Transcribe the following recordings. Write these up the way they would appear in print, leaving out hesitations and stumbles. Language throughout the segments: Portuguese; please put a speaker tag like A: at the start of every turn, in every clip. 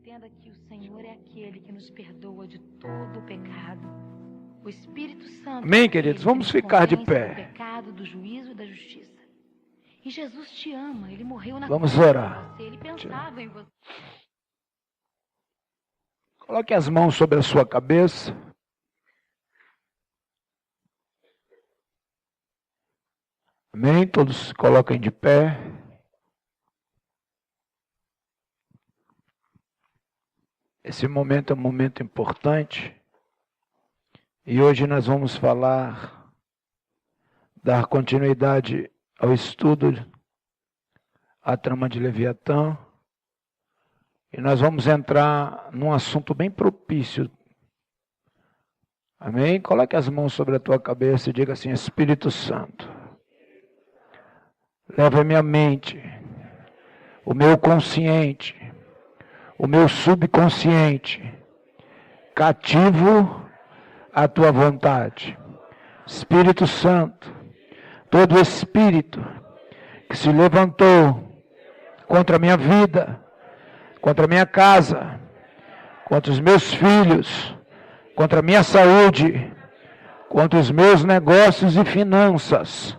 A: Entenda que o Senhor é aquele que nos perdoa de todo o pecado. O Espírito Santo.
B: Amém, queridos? Vamos ficar de pé.
A: Do pecado, do juízo e da justiça. E Jesus te ama, Ele morreu na
B: Vamos
A: cruz
B: orar.
A: por você, Ele pensava em você.
B: Coloque as mãos sobre a sua cabeça. Amém? Todos se coloquem de pé. Esse momento é um momento importante. E hoje nós vamos dar continuidade ao estudo, à trama de Leviatã. E nós vamos entrar num assunto bem propício. Amém? Coloque as mãos sobre a tua cabeça e diga assim: Espírito Santo, leva a minha mente, o meu consciente, o meu subconsciente, cativo à tua vontade. Espírito Santo, todo espírito que se levantou contra a minha vida, contra a minha casa, contra os meus filhos, contra a minha saúde, contra os meus negócios e finanças,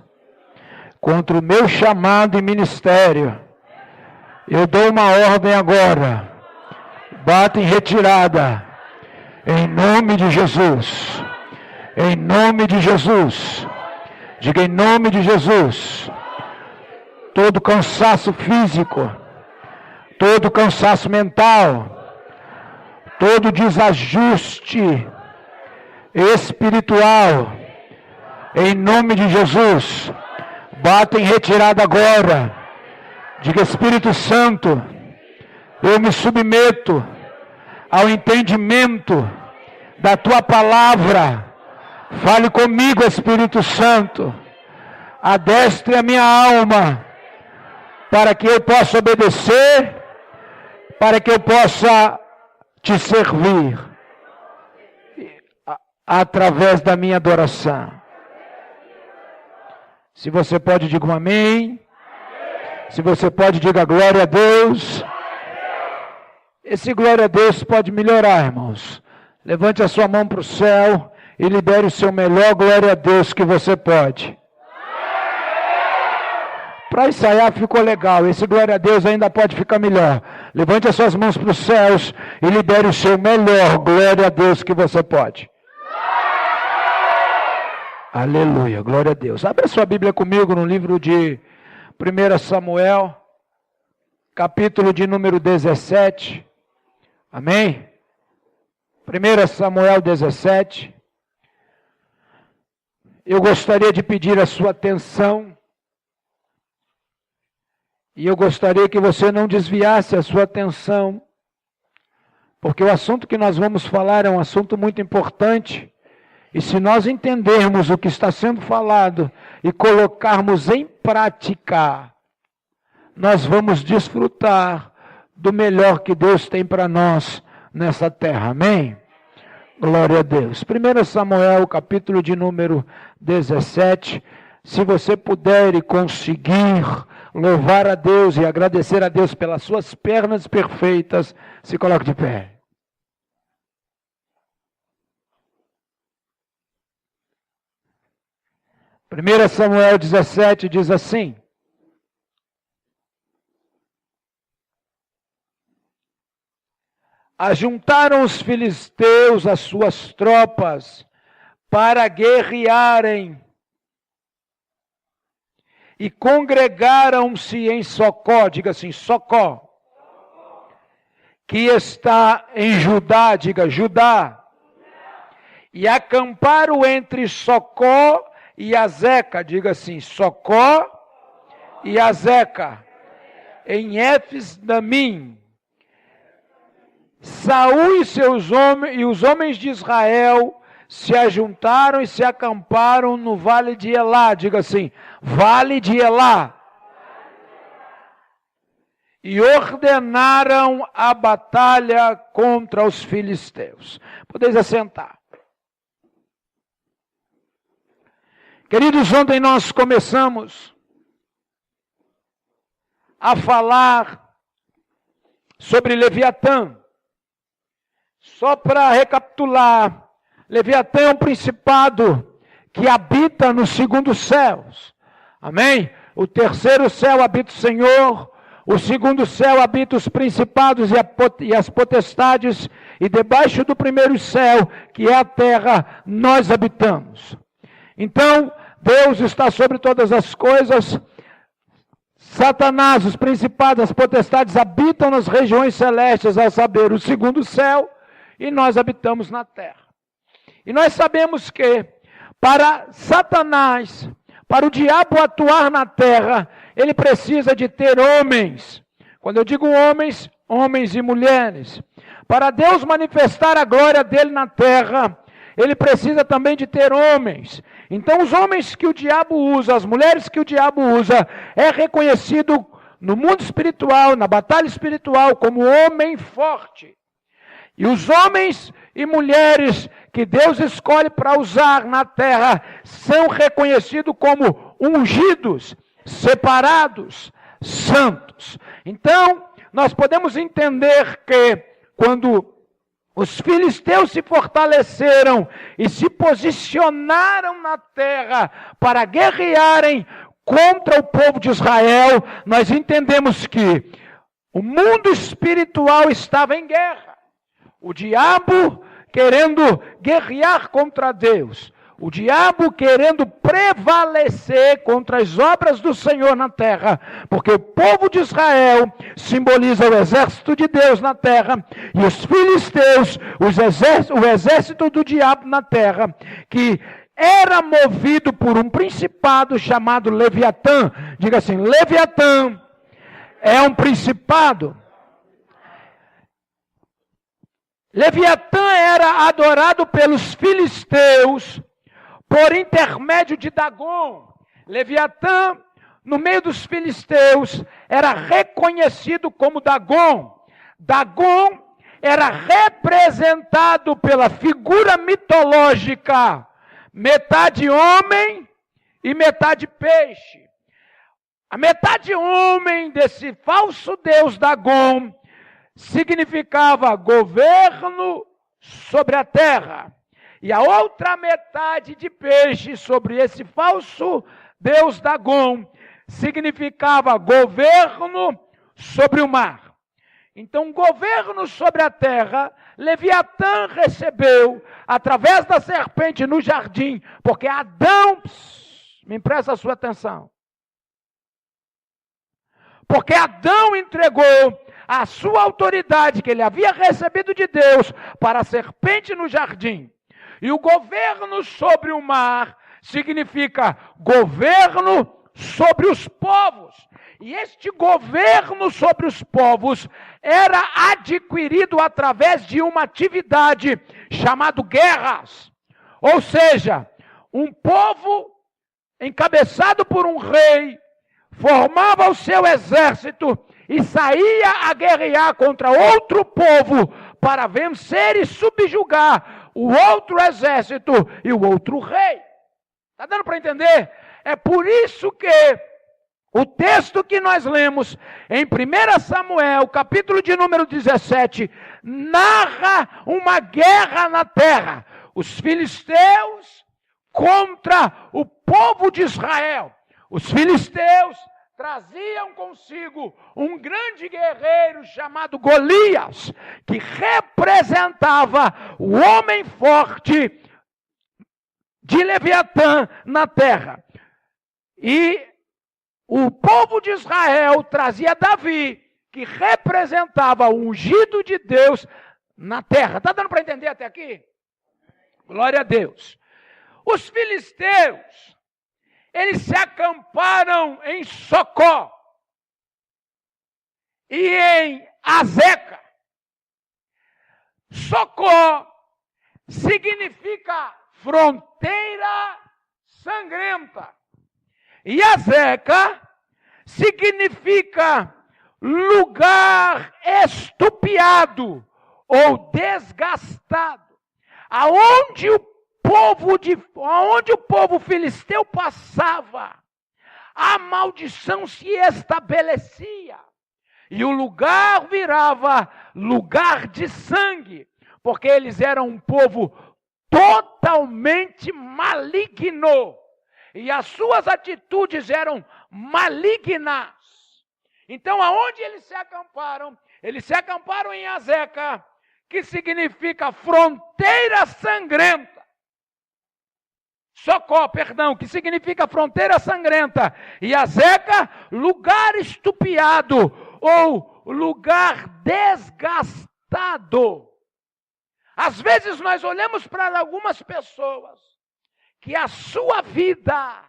B: contra o meu chamado e ministério, eu dou uma ordem agora. Bata em retirada, em nome de Jesus, em nome de Jesus, diga em nome de Jesus, todo cansaço físico, todo cansaço mental, todo desajuste espiritual, em nome de Jesus, bata em retirada agora, diga Espírito Santo, eu me submeto ao entendimento da tua palavra. Fale comigo, Espírito Santo. Adestre a minha alma para que eu possa obedecer, para que eu possa te servir através da minha adoração. Se você pode, diga um amém. Se você pode, diga glória a Deus. Esse glória a Deus pode melhorar, irmãos. Levante a sua mão para o céu e libere o seu melhor glória a Deus que você pode. Para ensaiar ficou legal, esse glória a Deus ainda pode ficar melhor. Levante as suas mãos para os céus e libere o seu melhor glória a Deus que você pode. Aleluia, glória a Deus. Abra a sua Bíblia comigo no livro de 1 Samuel, capítulo de número 17. Amém? 1 Samuel 17. Eu gostaria de pedir a sua atenção. E eu gostaria que você não desviasse a sua atenção. Porque o assunto que nós vamos falar é um assunto muito importante. E se nós entendermos o que está sendo falado e colocarmos em prática, nós vamos desfrutar do melhor que Deus tem para nós nessa terra. Amém? Glória a Deus. 1 Samuel, capítulo de número 17. Se você puder e conseguir louvar a Deus e agradecer a Deus pelas suas pernas perfeitas, se coloque de pé. Primeira Samuel 17 diz assim: ajuntaram os filisteus as suas tropas para guerrearem e congregaram-se em Socó, diga assim, Socó, que está em Judá, diga Judá, e acamparam entre Socó e Azeca, diga assim, Socó e Azeca, em Éfes-Damim. Saul e seus homens e os homens de Israel se ajuntaram e se acamparam no vale de Elá, diga assim, vale de Elá. E ordenaram a batalha contra os filisteus. Podeis assentar. Queridos, ontem nós começamos a falar sobre Leviatã. Só para recapitular, Leviatã é um principado que habita nos segundos céus. Amém? O terceiro céu habita o Senhor, o segundo céu habita os principados e as potestades, e debaixo do primeiro céu, que é a terra, nós habitamos. Então, Deus está sobre todas as coisas. Satanás, os principados, as potestades habitam nas regiões celestes, a saber, o segundo céu, e nós habitamos na terra. E nós sabemos que para Satanás, para o diabo atuar na terra, ele precisa de ter homens. Quando eu digo homens, homens e mulheres. Para Deus manifestar a glória dele na terra, ele precisa também de ter homens. Então os homens que o diabo usa, as mulheres que o diabo usa, é reconhecido no mundo espiritual, na batalha espiritual, como homem forte. E os homens e mulheres que Deus escolhe para usar na terra são reconhecidos como ungidos, separados, santos. Então, nós podemos entender que quando os filisteus se fortaleceram e se posicionaram na terra para guerrearem contra o povo de Israel, nós entendemos que o mundo espiritual estava em guerra. O diabo querendo guerrear contra Deus. O diabo querendo prevalecer contra as obras do Senhor na terra, porque o povo de Israel simboliza o exército de Deus na terra, e os filisteus, o exército do diabo na terra, que era movido por um principado chamado Leviatã. Diga assim, Leviatã é um principado. Leviatã era adorado pelos filisteus por intermédio de Dagom. Leviatã, no meio dos filisteus, era reconhecido como Dagom. Dagom era representado pela figura mitológica, metade homem e metade peixe. A metade homem desse falso deus Dagom significava governo sobre a terra. E a outra metade de peixe sobre esse falso deus Dagom significava governo sobre o mar. Então, governo sobre a terra, Leviatã recebeu através da serpente no jardim, porque Adão, me empresta a sua atenção, porque Adão entregou a sua autoridade que ele havia recebido de Deus para a serpente no jardim. E o governo sobre o mar significa governo sobre os povos. E este governo sobre os povos era adquirido através de uma atividade chamada guerras. Ou seja, um povo encabeçado por um rei formava o seu exército e saía a guerrear contra outro povo para vencer e subjugar o outro exército e o outro rei. Está dando para entender? É por isso que o texto que nós lemos em 1 Samuel, capítulo de número 17, narra uma guerra na terra. Os filisteus contra o povo de Israel. Os filisteus traziam consigo um grande guerreiro chamado Golias, que representava o homem forte de Leviatã na terra. E o povo de Israel trazia Davi, que representava o ungido de Deus na terra. Está dando para entender até aqui? Glória a Deus. Os filisteus, eles se acamparam em Socó e em Azeca. Socó significa fronteira sangrenta. E Azeca significa lugar estupiado ou desgastado. Aonde o povo filisteu passava, a maldição se estabelecia. E o lugar virava lugar de sangue. porque eles eram um povo totalmente maligno. E as suas atitudes eram malignas. Então, aonde eles se acamparam? Eles se acamparam em Azeca, que significa fronteira sangrenta. Socó, perdão, que significa fronteira sangrenta. E Azeca, lugar estupiado ou lugar desgastado. Às vezes nós olhamos para algumas pessoas que a sua vida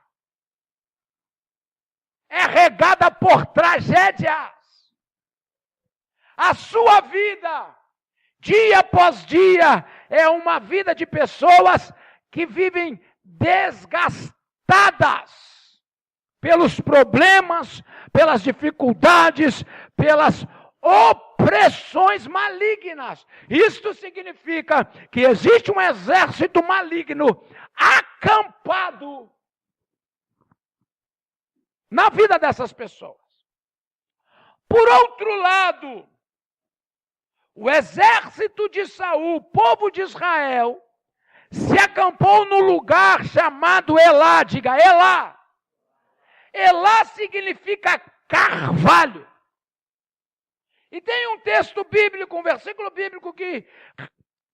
B: é regada por tragédias. A sua vida, dia após dia, é uma vida de pessoas que vivem desgastadas pelos problemas, pelas dificuldades, pelas opressões malignas. Isto significa que existe um exército maligno acampado na vida dessas pessoas. Por outro lado, o exército de Saul, o povo de Israel, se acampou no lugar chamado Elá. Diga, Elá. Elá significa carvalho. E tem um texto bíblico, um versículo bíblico que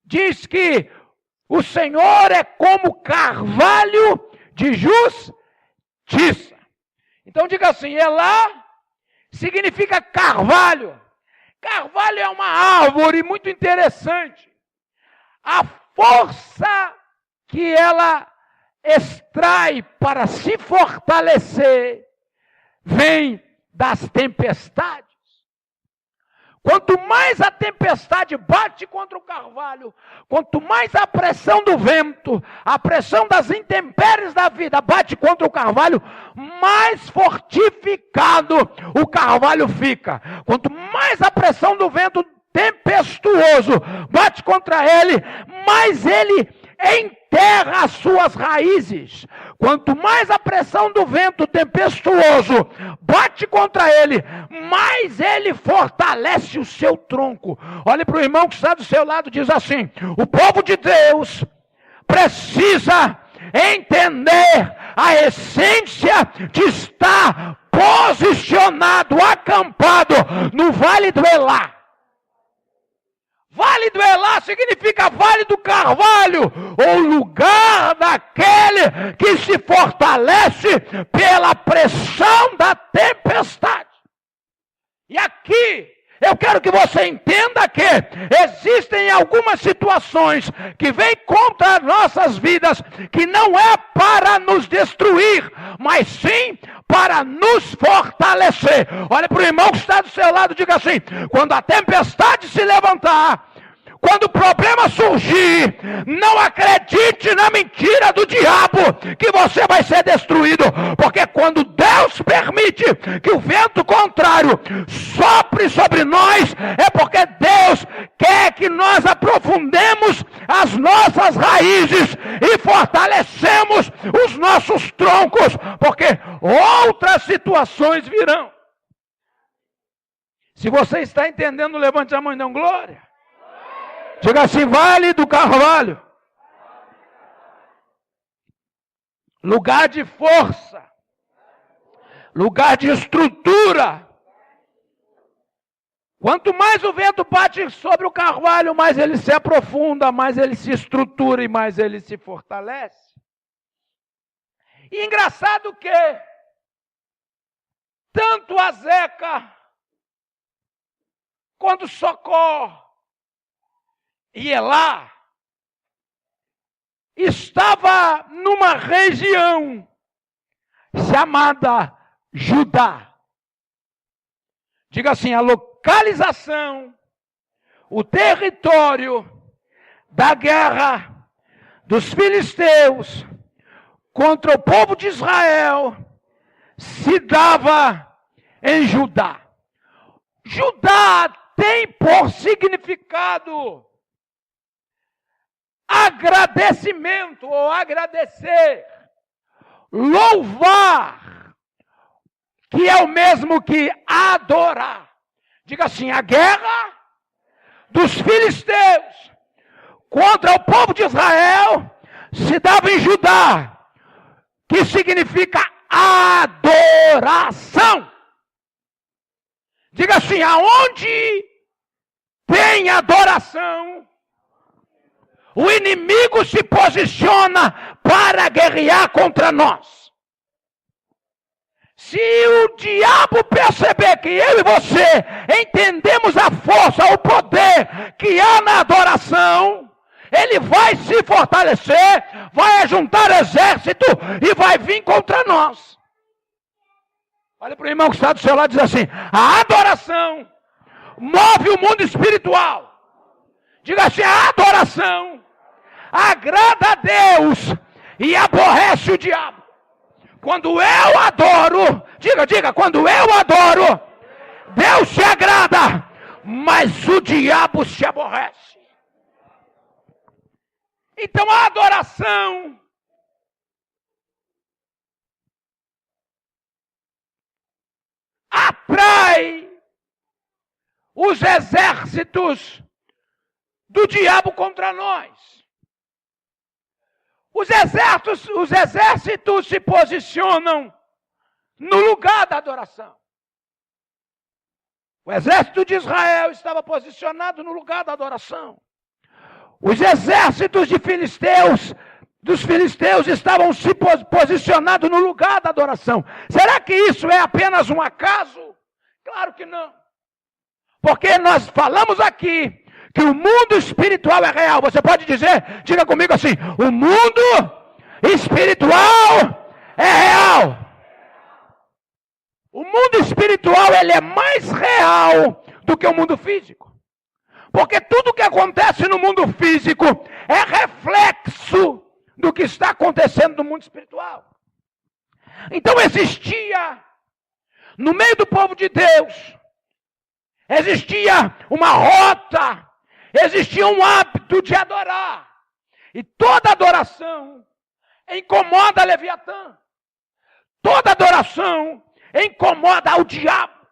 B: diz que o Senhor é como carvalho de justiça. Então diga assim, Elá significa carvalho. Carvalho é uma árvore muito interessante. A força que ela extrai para se fortalecer vem das tempestades. Quanto mais a tempestade bate contra o carvalho, quanto mais a pressão do vento, a pressão das intempéries da vida bate contra o carvalho, mais fortificado o carvalho fica. Quanto mais a pressão do vento tempestuoso bate contra ele, mais ele enterra as suas raízes. Quanto mais a pressão do vento tempestuoso bate contra ele, mais ele fortalece o seu tronco. Olhe para o irmão que está do seu lado e diz assim: o povo de Deus precisa entender a essência de estar posicionado, acampado no Vale do Elá. Vale do Elá significa Vale do Carvalho, ou lugar daquele que se fortalece pela pressão da tempestade. E aqui, eu quero que você entenda que existem algumas situações que vêm contra nossas vidas, que não é para nos destruir, mas sim para nos fortalecer. Olha para o irmão que está do seu lado e diga assim: quando a tempestade se levantar, quando o problema surgir, não acredite na mentira do diabo que você vai ser destruído, porque quando Deus permite que o vento contrário sopre sobre nós, é porque Deus quer que nós aprofundemos as nossas raízes e fortalecemos os nossos troncos, porque outras situações virão. Se você está entendendo, levante a mão e dê glória. Diga assim: Vale do Carvalho, lugar de força, lugar de estrutura. Quanto mais o vento bate sobre o carvalho, mais ele se aprofunda, mais ele se estrutura e mais ele se fortalece. E engraçado que tanto Azeca quanto Socó e Elá estava numa região chamada Judá. Diga assim: a localização, o território da guerra dos filisteus contra o povo de Israel se dava em Judá. Judá tem por significado agradecimento ou agradecer, louvar, que é o mesmo que adorar. Diga assim: a guerra dos filisteus contra o povo de Israel se dava em Judá, que significa adoração. Diga assim: aonde tem adoração, o inimigo se posiciona para guerrear contra nós. Se o diabo perceber que eu e você entendemos a força, o poder que há na adoração, ele vai se fortalecer, vai juntar exército e vai vir contra nós. Olha para o irmão que está do seu lado e diz assim: a adoração move o mundo espiritual. Diga assim: a adoração agrada a Deus e aborrece o diabo. Quando eu adoro, diga, quando eu adoro, Deus se agrada, mas o diabo se aborrece. Então a adoração atrai os exércitos do diabo contra nós. Os exércitos se posicionam no lugar da adoração. O exército de Israel estava posicionado no lugar da adoração. Os exércitos dos filisteus estavam se posicionados no lugar da adoração. Será que isso é apenas um acaso? Claro que não. Porque nós falamos aqui que o mundo espiritual é real. Você pode dizer, diga comigo assim: o mundo espiritual é real. O mundo espiritual, ele é mais real do que o mundo físico. Porque tudo que acontece no mundo físico é reflexo do que está acontecendo no mundo espiritual. Então existia, no meio do povo de Deus, existia uma rota, existia um hábito de adorar. E toda adoração incomoda Leviatã. Toda adoração incomoda ao diabo.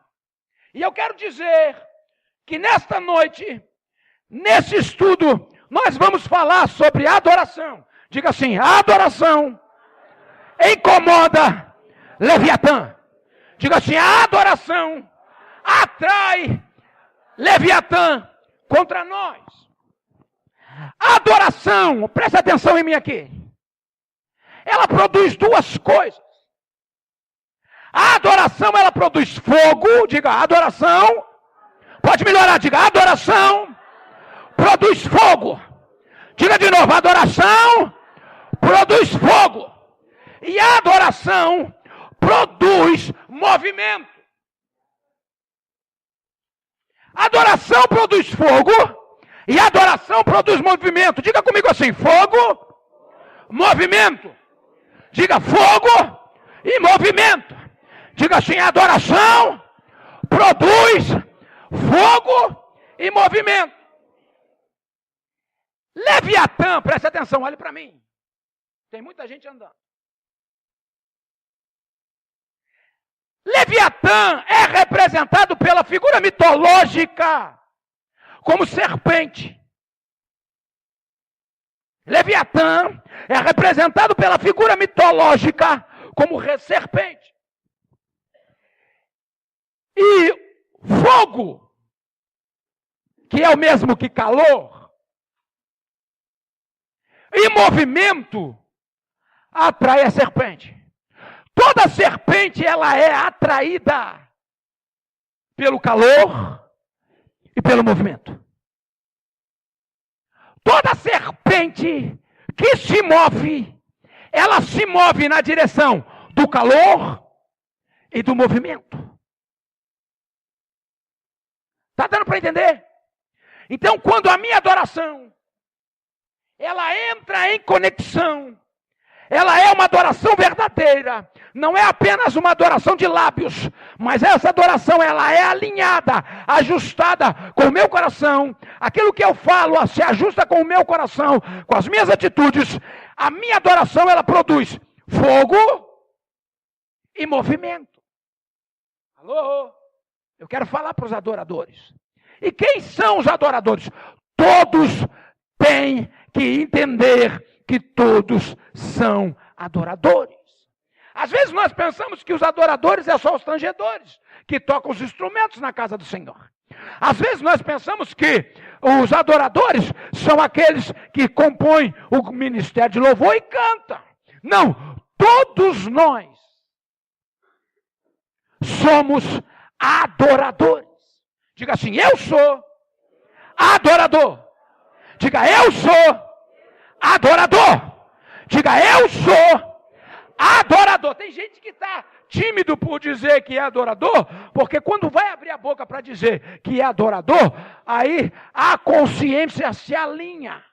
B: E eu quero dizer que nesta noite, nesse estudo, nós vamos falar sobre adoração. Diga assim: a adoração incomoda Leviatã. Diga assim: a adoração atrai Leviatã contra nós. A adoração, presta atenção em mim aqui, ela produz duas coisas. A adoração, ela produz fogo. Diga: adoração. Pode melhorar, diga: adoração produz fogo. Diga de novo: adoração produz fogo. E a adoração produz movimento. Adoração produz fogo e adoração produz movimento. Diga comigo assim: fogo, movimento. Diga: fogo e movimento. Diga assim: adoração produz fogo e movimento. Leviatã, presta atenção, olhe para mim. Tem muita gente andando. Leviatã é representado pela figura mitológica como serpente. Leviatã é representado pela figura mitológica como serpente. E fogo, que é o mesmo que calor, e movimento, atrai a serpente. Toda serpente, ela é atraída pelo calor e pelo movimento. Toda serpente que se move, ela se move na direção do calor e do movimento. Está dando para entender? Então, quando a minha adoração, ela entra em conexão, ela é uma adoração verdadeira, não é apenas uma adoração de lábios, mas essa adoração, ela é alinhada, ajustada com o meu coração. Aquilo que eu falo se ajusta com o meu coração, com as minhas atitudes. A minha adoração, ela produz fogo e movimento. Alô? Eu quero falar para os adoradores. E quem são os adoradores? Todos tem que entender que todos são adoradores. Às vezes nós pensamos que os adoradores é só os tangedores, que tocam os instrumentos na casa do Senhor. Às vezes nós pensamos que os adoradores são aqueles que compõem o ministério de louvor e cantam. Não, todos nós somos adoradores. Diga assim, eu sou adorador. Diga, eu sou adorador. Diga, eu sou adorador. Tem gente que está tímido por dizer que é adorador, porque quando vai abrir a boca para dizer que é adorador, aí a consciência se alinha.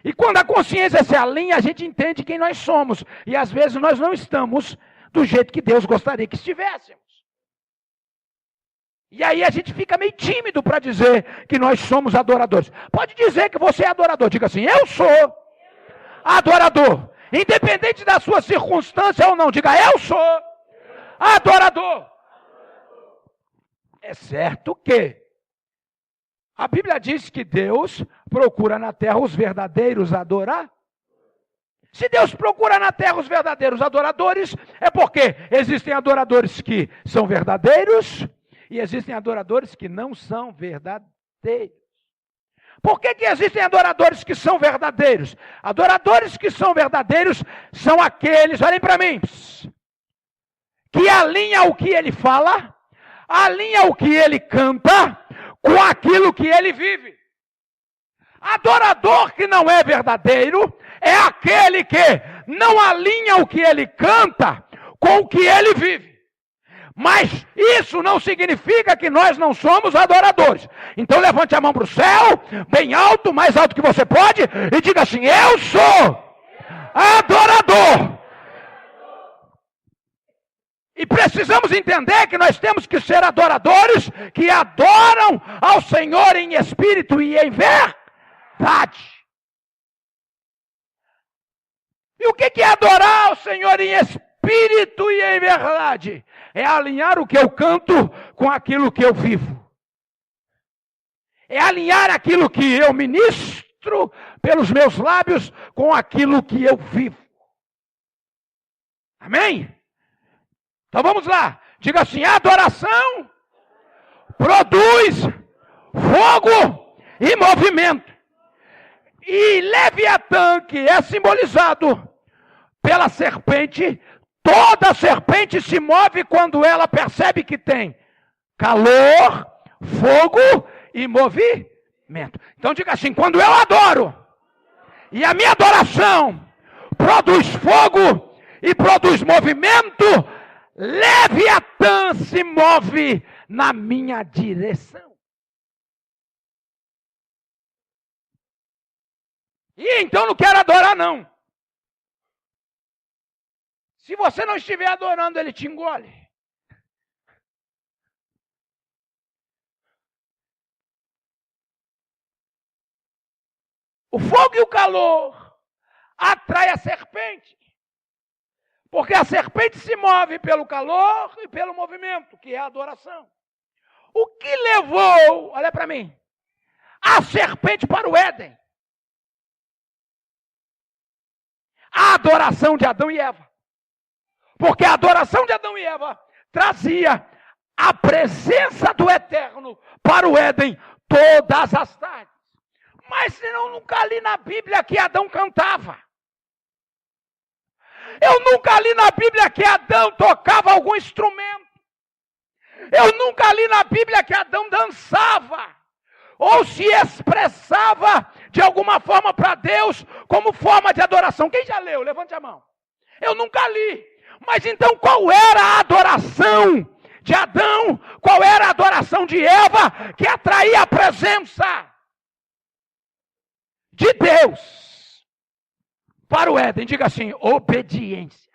B: E quando a consciência se alinha, a gente entende quem nós somos. E às vezes nós não estamos do jeito que Deus gostaria que estivéssemos. E aí a gente fica meio tímido para dizer que nós somos adoradores. Pode dizer que você é adorador. Diga assim, eu sou adorador. Independente da sua circunstância ou não. Diga, eu sou adorador. É certo que a Bíblia diz que Deus procura na terra os verdadeiros adorar. Se Deus procura na terra os verdadeiros adoradores, é porque existem adoradores que são verdadeiros e existem adoradores que não são verdadeiros. Por que existem adoradores que são verdadeiros? Adoradores que são verdadeiros são aqueles, olhem para mim, que alinha o que ele fala, alinha o que ele canta com aquilo que ele vive. Adorador que não é verdadeiro é aquele que não alinha o que ele canta com o que ele vive. Mas isso não significa que nós não somos adoradores. Então levante a mão para o céu, bem alto, mais alto que você pode, e diga assim, eu sou adorador. E precisamos entender que nós temos que ser adoradores que adoram ao Senhor em espírito e em verdade. E o que é adorar ao Senhor em espírito e em verdade? É alinhar o que eu canto com aquilo que eu vivo. É alinhar aquilo que eu ministro pelos meus lábios com aquilo que eu vivo. Amém? Então vamos lá. Diga assim, a adoração produz fogo e movimento. E Leviatã, que é simbolizado pela serpente, toda serpente se move quando ela percebe que tem calor, fogo e movimento. Então diga assim, quando eu adoro, e a minha adoração produz fogo e produz movimento, Leviatã se move na minha direção. E então não quero adorar não. Se você não estiver adorando, ele te engole. O fogo e o calor atrai a serpente. Porque a serpente se move pelo calor e pelo movimento, que é a adoração. O que levou, olha para mim, a serpente para o Éden? A adoração de Adão e Eva. Porque a adoração de Adão e Eva trazia a presença do Eterno para o Éden todas as tardes. Mas eu nunca li na Bíblia que Adão cantava. Eu nunca li na Bíblia que Adão tocava algum instrumento. Eu nunca li na Bíblia que Adão dançava. Ou se expressava de alguma forma para Deus como forma de adoração. Quem já leu? Levante a mão. Eu nunca li. Mas então qual era a adoração de Adão? Qual era a adoração de Eva que atraía a presença de Deus para o Éden? Diga assim, obediência.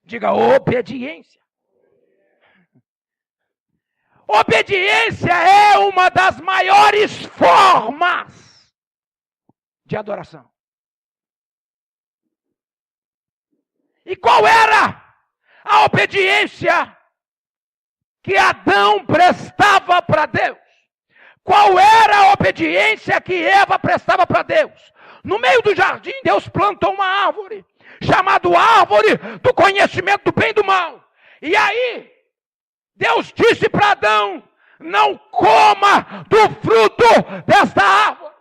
B: Diga obediência. Obediência é uma das maiores formas de adoração. E qual era a obediência que Adão prestava para Deus? Qual era a obediência que Eva prestava para Deus? No meio do jardim, Deus plantou uma árvore, chamada árvore do conhecimento do bem e do mal. E aí, Deus disse para Adão: não coma do fruto desta árvore,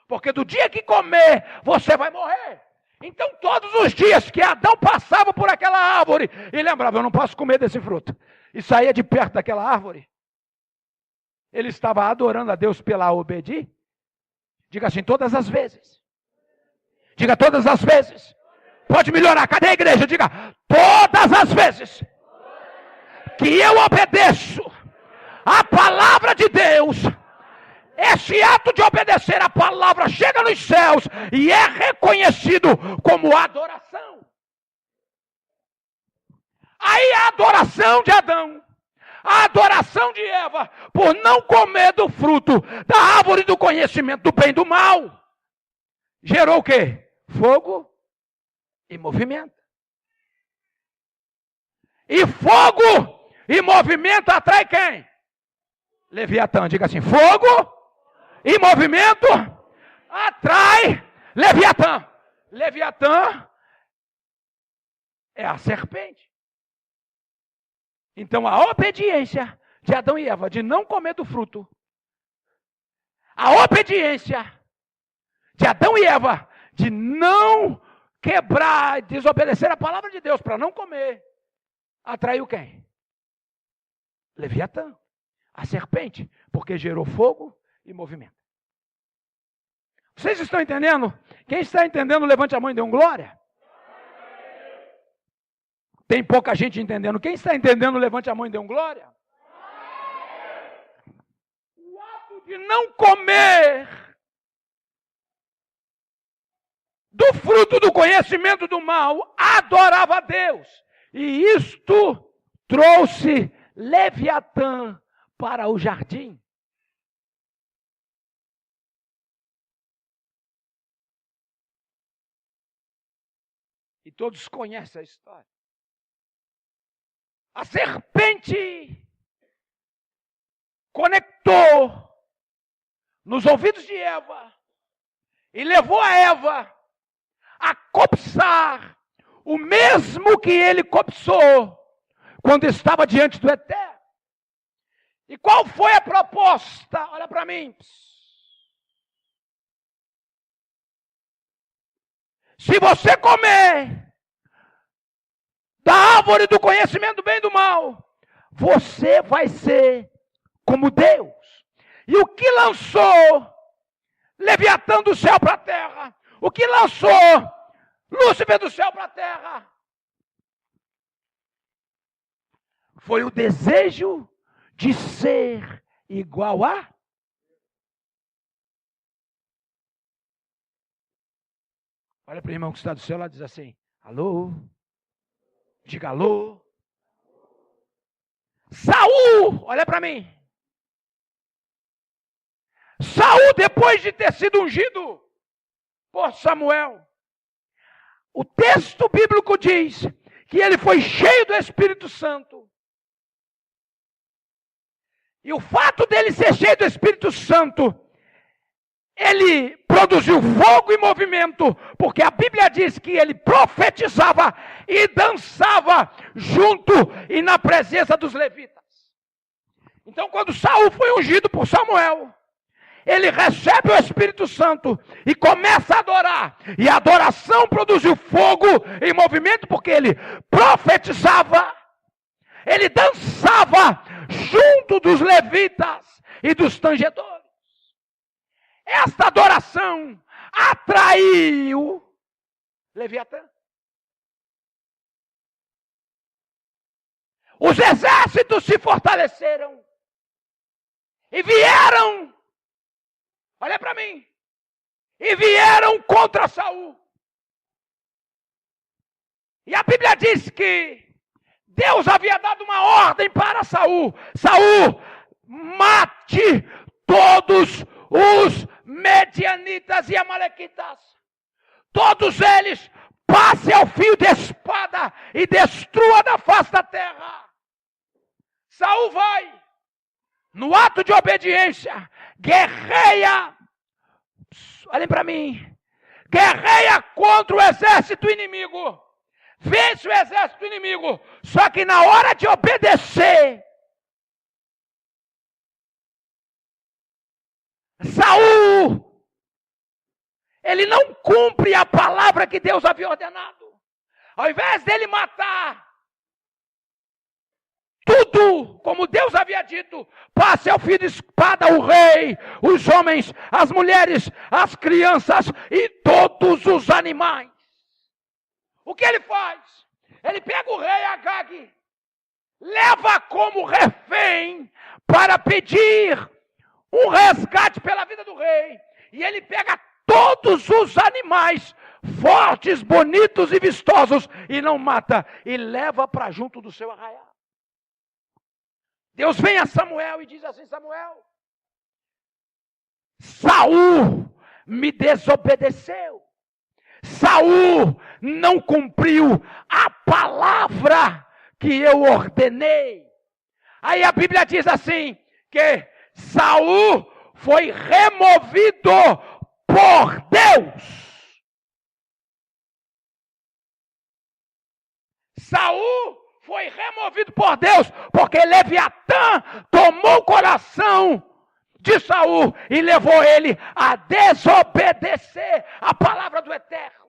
B: porque do dia que comer, você vai morrer. Então, todos os dias que Adão passava por aquela árvore, e lembrava: eu não posso comer desse fruto, e saía de perto daquela árvore, ele estava adorando a Deus pela obediência. Diga assim: todas as vezes. Diga: todas as vezes. Pode melhorar. Cadê a igreja? Diga: todas as vezes que eu obedeço a palavra de Deus, esse ato de obedecer a palavra chega nos céus e é reconhecido como adoração. Aí a adoração de Adão, a adoração de Eva, por não comer do fruto da árvore do conhecimento do bem e do mal, gerou o quê? Fogo e movimento. E fogo e movimento atrai quem? Leviatã. Diga assim: fogo e movimento atrai Leviatã. Leviatã é a serpente. Então a obediência de Adão e Eva de não comer do fruto, a obediência de Adão e Eva de não quebrar, desobedecer a palavra de Deus para não comer, atraiu quem? Leviatã, a serpente, porque gerou fogo e movimento. Vocês estão entendendo? Quem está entendendo, levante a mão e dê um glória. Tem pouca gente entendendo. Quem está entendendo, levante a mão e dê um glória. O ato de não comer do fruto do conhecimento do mal adorava a Deus. E isto trouxe Leviatã para o jardim. E todos conhecem a história. A serpente conectou nos ouvidos de Eva e levou a Eva a cobiçar o mesmo que ele cobiçou quando estava diante do Eterno. E qual foi a proposta? Olha para mim. Se você comer da árvore do conhecimento do bem e do mal, você vai ser como Deus. E o que lançou Leviatã do céu para a terra? O que lançou Lúcifer do céu para a terra? Foi o desejo de ser igual a... Olha para o irmão que está do céu lá e diz assim: alô? Diga alô. Saul, olha para mim. Saul, depois de ter sido ungido por Samuel, o texto bíblico diz que ele foi cheio do Espírito Santo. E o fato dele ser cheio do Espírito Santo, ele produziu fogo e movimento, porque a Bíblia diz que ele profetizava e dançava junto e na presença dos levitas. Então, quando Saul foi ungido por Samuel, ele recebe o Espírito Santo e começa a adorar. E a adoração produziu fogo e movimento, porque ele profetizava, ele dançava junto dos levitas e dos tangedores. Esta adoração atraiu Leviatã. Os exércitos se fortaleceram e vieram, olha para mim, e vieram contra Saul. E a Bíblia diz que Deus havia dado uma ordem para Saul: Saul, mate todos os medianitas e amalequitas, todos eles, passe ao fio de espada e destrua da face da terra. Saul vai, no ato de obediência, guerreia, olhem para mim, guerreia contra o exército inimigo, vence o exército inimigo, só que na hora de obedecer, Saul, ele não cumpre a palavra que Deus havia ordenado. Ao invés dele matar tudo, como Deus havia dito, passe ao fio de espada o rei, os homens, as mulheres, as crianças e todos os animais. O que ele faz? Ele pega o rei Agag, leva como refém para pedir um resgate pela vida do rei. E ele pega todos os animais fortes, bonitos e vistosos e não mata, e leva para junto do seu arraial. Deus vem a Samuel e diz assim: Samuel, Saul me desobedeceu. Saul não cumpriu a palavra que eu ordenei. Aí a Bíblia diz assim, que Saul foi removido por Deus. Saul foi removido por Deus, porque Leviatã tomou o coração de Saul e levou ele a desobedecer a palavra do Eterno.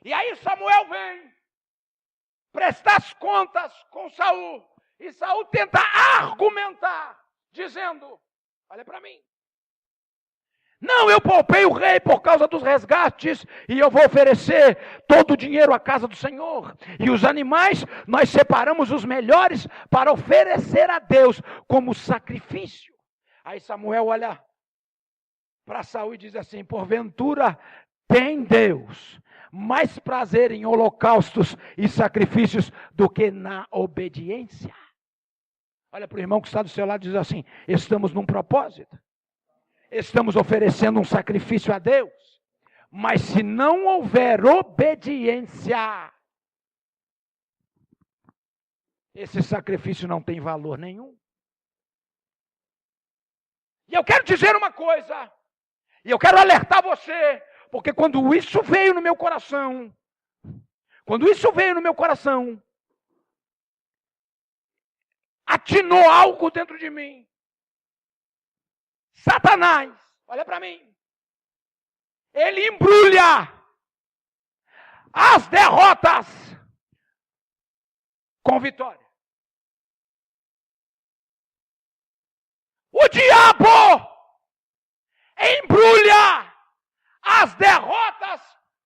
B: E aí Samuel vem prestar as contas com Saul, e Saul tenta argumentar, dizendo: olha para mim, não, eu poupei o rei por causa dos resgates, e eu vou oferecer todo o dinheiro à casa do Senhor. E os animais, nós separamos os melhores para oferecer a Deus como sacrifício. Aí Samuel olha para Saul e diz assim: porventura tem Deus mais prazer em holocaustos e sacrifícios do que na obediência? Olha para o irmão que está do seu lado e diz assim: estamos num propósito. Estamos oferecendo um sacrifício a Deus, mas se não houver obediência, esse sacrifício não tem valor nenhum. E eu quero dizer uma coisa, e eu quero alertar você, porque quando isso veio no meu coração, atinou algo dentro de mim. Satanás, olha para mim, ele embrulha as derrotas com vitória. O diabo embrulha as derrotas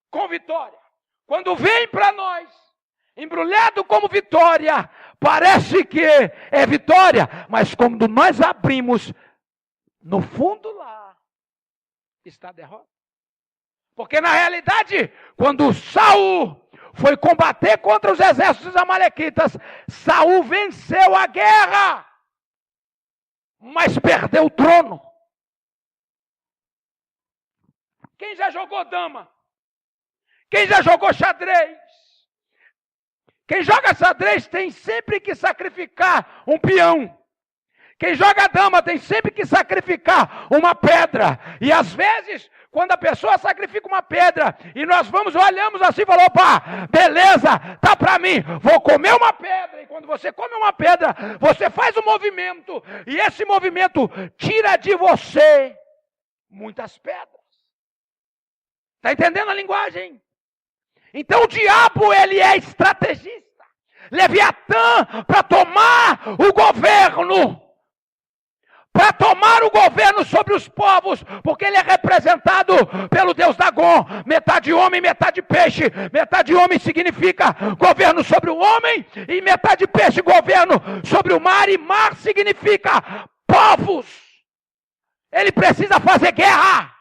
B: com vitória. Quando vem para nós, embrulhado como vitória, parece que é vitória, mas quando nós abrimos, no fundo lá está a derrota. Porque na realidade, quando Saul foi combater contra os exércitos amalequitas, Saul venceu a guerra, mas perdeu o trono. Quem já jogou dama? Quem já jogou xadrez? Quem joga xadrez tem sempre que sacrificar um peão. Quem joga dama tem sempre que sacrificar uma pedra. E às vezes, quando a pessoa sacrifica uma pedra, e nós olhamos assim e falamos: opa, beleza, tá para mim, vou comer uma pedra. E quando você come uma pedra, você faz um movimento, e esse movimento tira de você muitas pedras. Está entendendo a linguagem? Então o diabo, ele é estrategista. Leviatã, para tomar o governo. Para tomar o governo sobre os povos, porque ele é representado pelo Deus Dagom, metade homem, metade peixe. Metade homem significa governo sobre o homem, e metade peixe, governo sobre o mar, e mar significa povos. Ele precisa fazer guerra.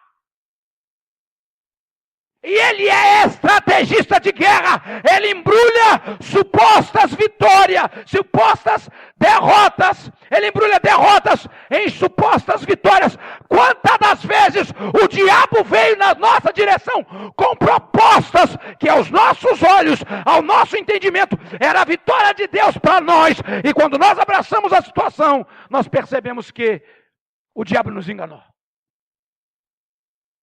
B: E ele é estrategista de guerra. Ele embrulha supostas vitórias, supostas derrotas. Ele embrulha derrotas em supostas vitórias. Quantas das vezes o diabo veio na nossa direção com proposta coisas que aos nossos olhos, ao nosso entendimento, era a vitória de Deus para nós. E quando nós abraçamos a situação, nós percebemos que o diabo nos enganou.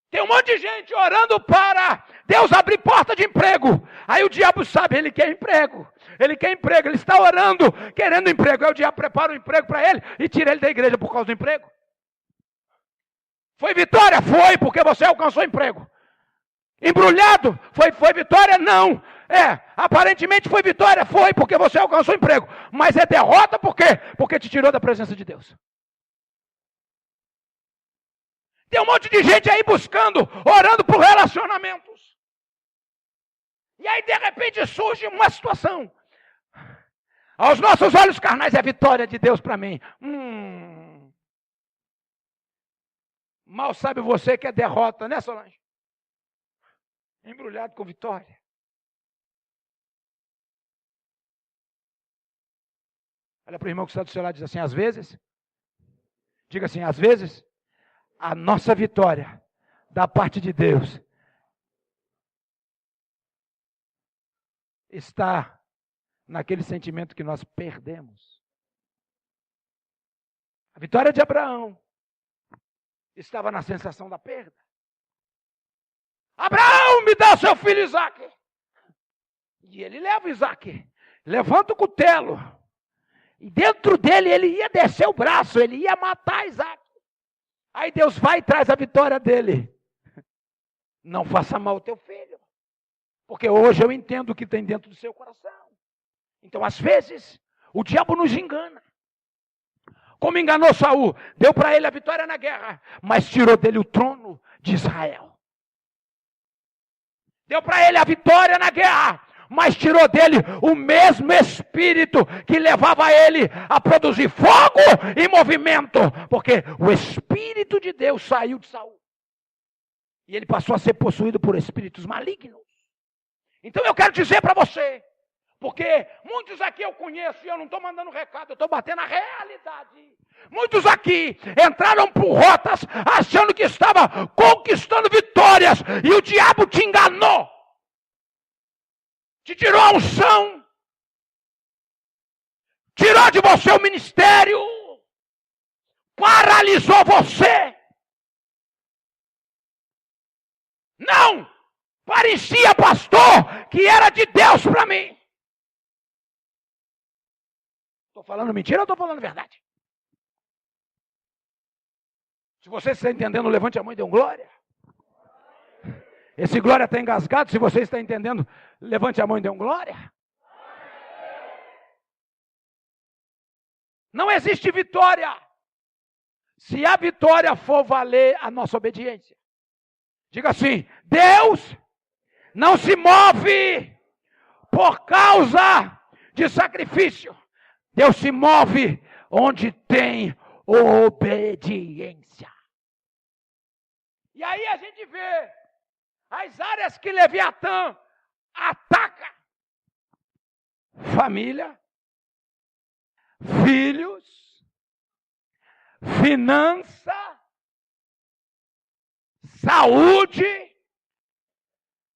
B: Tem um monte de gente orando para Deus abrir porta de emprego. Aí o diabo sabe, ele quer emprego. Ele quer emprego, ele está orando, querendo emprego. Aí o diabo prepara um emprego para ele e tira ele da igreja por causa do emprego. Foi vitória? Foi, porque você alcançou emprego. Embrulhado? Foi vitória? Não. Aparentemente foi vitória? Foi, porque você alcançou emprego. Mas é derrota por quê? Porque te tirou da presença de Deus. Tem um monte de gente aí buscando, orando por relacionamentos. E aí de repente surge uma situação. Aos nossos olhos carnais é vitória de Deus para mim. Mal sabe você que é derrota, né, Solange? Embrulhado com vitória. Olha para o irmão que está do seu lado e diz assim, às vezes, diga assim, às vezes, a nossa vitória da parte de Deus está naquele sentimento que nós perdemos. A vitória de Abraão estava na sensação da perda. Abraão, me dá o seu filho Isaque. E ele leva Isaque, levanta o cutelo. E dentro dele ele ia descer o braço, ele ia matar Isaque. Aí Deus vai e traz a vitória dele. Não faça mal ao teu filho. Porque hoje eu entendo o que tem dentro do seu coração. Então, às vezes, o diabo nos engana. Como enganou Saul, deu para ele a vitória na guerra, mas tirou dele o trono de Israel. Deu para ele a vitória na guerra, mas tirou dele o mesmo espírito que levava ele a produzir fogo e movimento, porque o Espírito de Deus saiu de Saul. E ele passou a ser possuído por espíritos malignos. Então eu quero dizer para você, porque muitos aqui eu conheço e eu não estou mandando recado, eu estou batendo a realidade. Muitos aqui entraram por rotas achando que estava conquistando vitórias e o diabo te enganou. Te tirou a unção, tirou de você o ministério, paralisou você. Não, parecia, pastor, que era de Deus para mim. Estou falando mentira ou estou falando verdade? Se você está entendendo, levante a mão e dê um glória. Esse glória está engasgado. Se você está entendendo, levante a mão e dê um glória. Não existe vitória se a vitória for valer a nossa obediência. Diga assim, Deus não se move por causa de sacrifício. Deus se move onde tem obediência. E aí a gente vê as áreas que Leviatã ataca. Família, filhos, finança, saúde,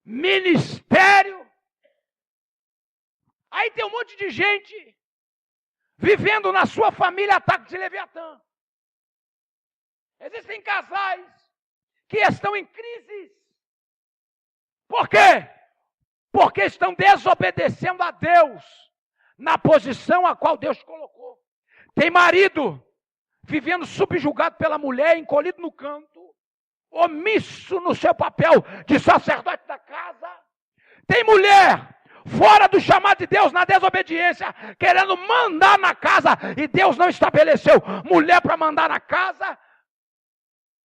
B: ministério. Aí tem um monte de gente vivendo na sua família ataque de Leviatã. Existem casais que estão em crise. Por quê? Porque estão desobedecendo a Deus na posição a qual Deus colocou. Tem marido vivendo subjugado pela mulher, encolhido no canto, omisso no seu papel de sacerdote da casa. Tem mulher fora do chamado de Deus, na desobediência, querendo mandar na casa, e Deus não estabeleceu mulher para mandar na casa.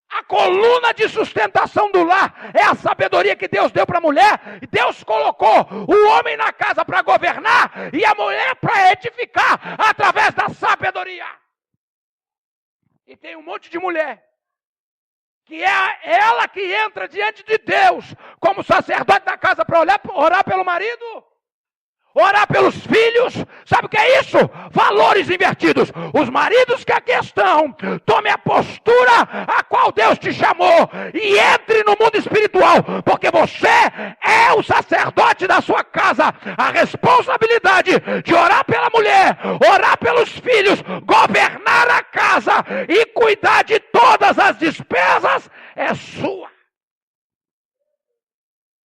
B: A coluna de sustentação do lar é a sabedoria que Deus deu para a mulher. Deus colocou o homem na casa para governar e a mulher para edificar através da sabedoria. E tem um monte de mulher que é ela que entra diante de Deus como sacerdote da casa para orar pelo marido. Orar pelos filhos, sabe o que é isso? Valores invertidos. Os maridos que aqui estão, tome a postura a qual Deus te chamou e entre no mundo espiritual, porque você é o sacerdote da sua casa. A responsabilidade de orar pela mulher, orar pelos filhos, governar a casa e cuidar de todas as despesas é sua.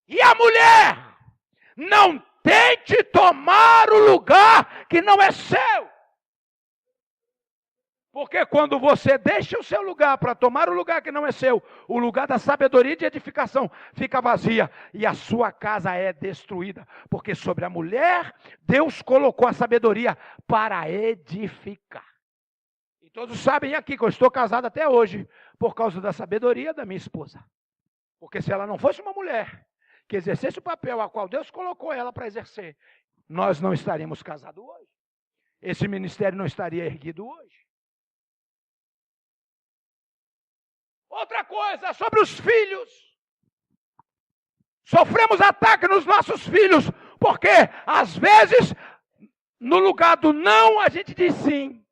B: E a mulher não tente tomar o lugar que não é seu. Porque quando você deixa o seu lugar para tomar o lugar que não é seu, o lugar da sabedoria e de edificação fica vazia e a sua casa é destruída. Porque sobre a mulher, Deus colocou a sabedoria para edificar. E todos sabem aqui que eu estou casado até hoje por causa da sabedoria da minha esposa. Porque se ela não fosse uma mulher que exercesse o papel a qual Deus colocou ela para exercer, nós não estaríamos casados hoje. Esse ministério não estaria erguido hoje. Outra coisa, sobre os filhos. Sofremos ataque nos nossos filhos, porque às vezes, no lugar do não, a gente diz sim.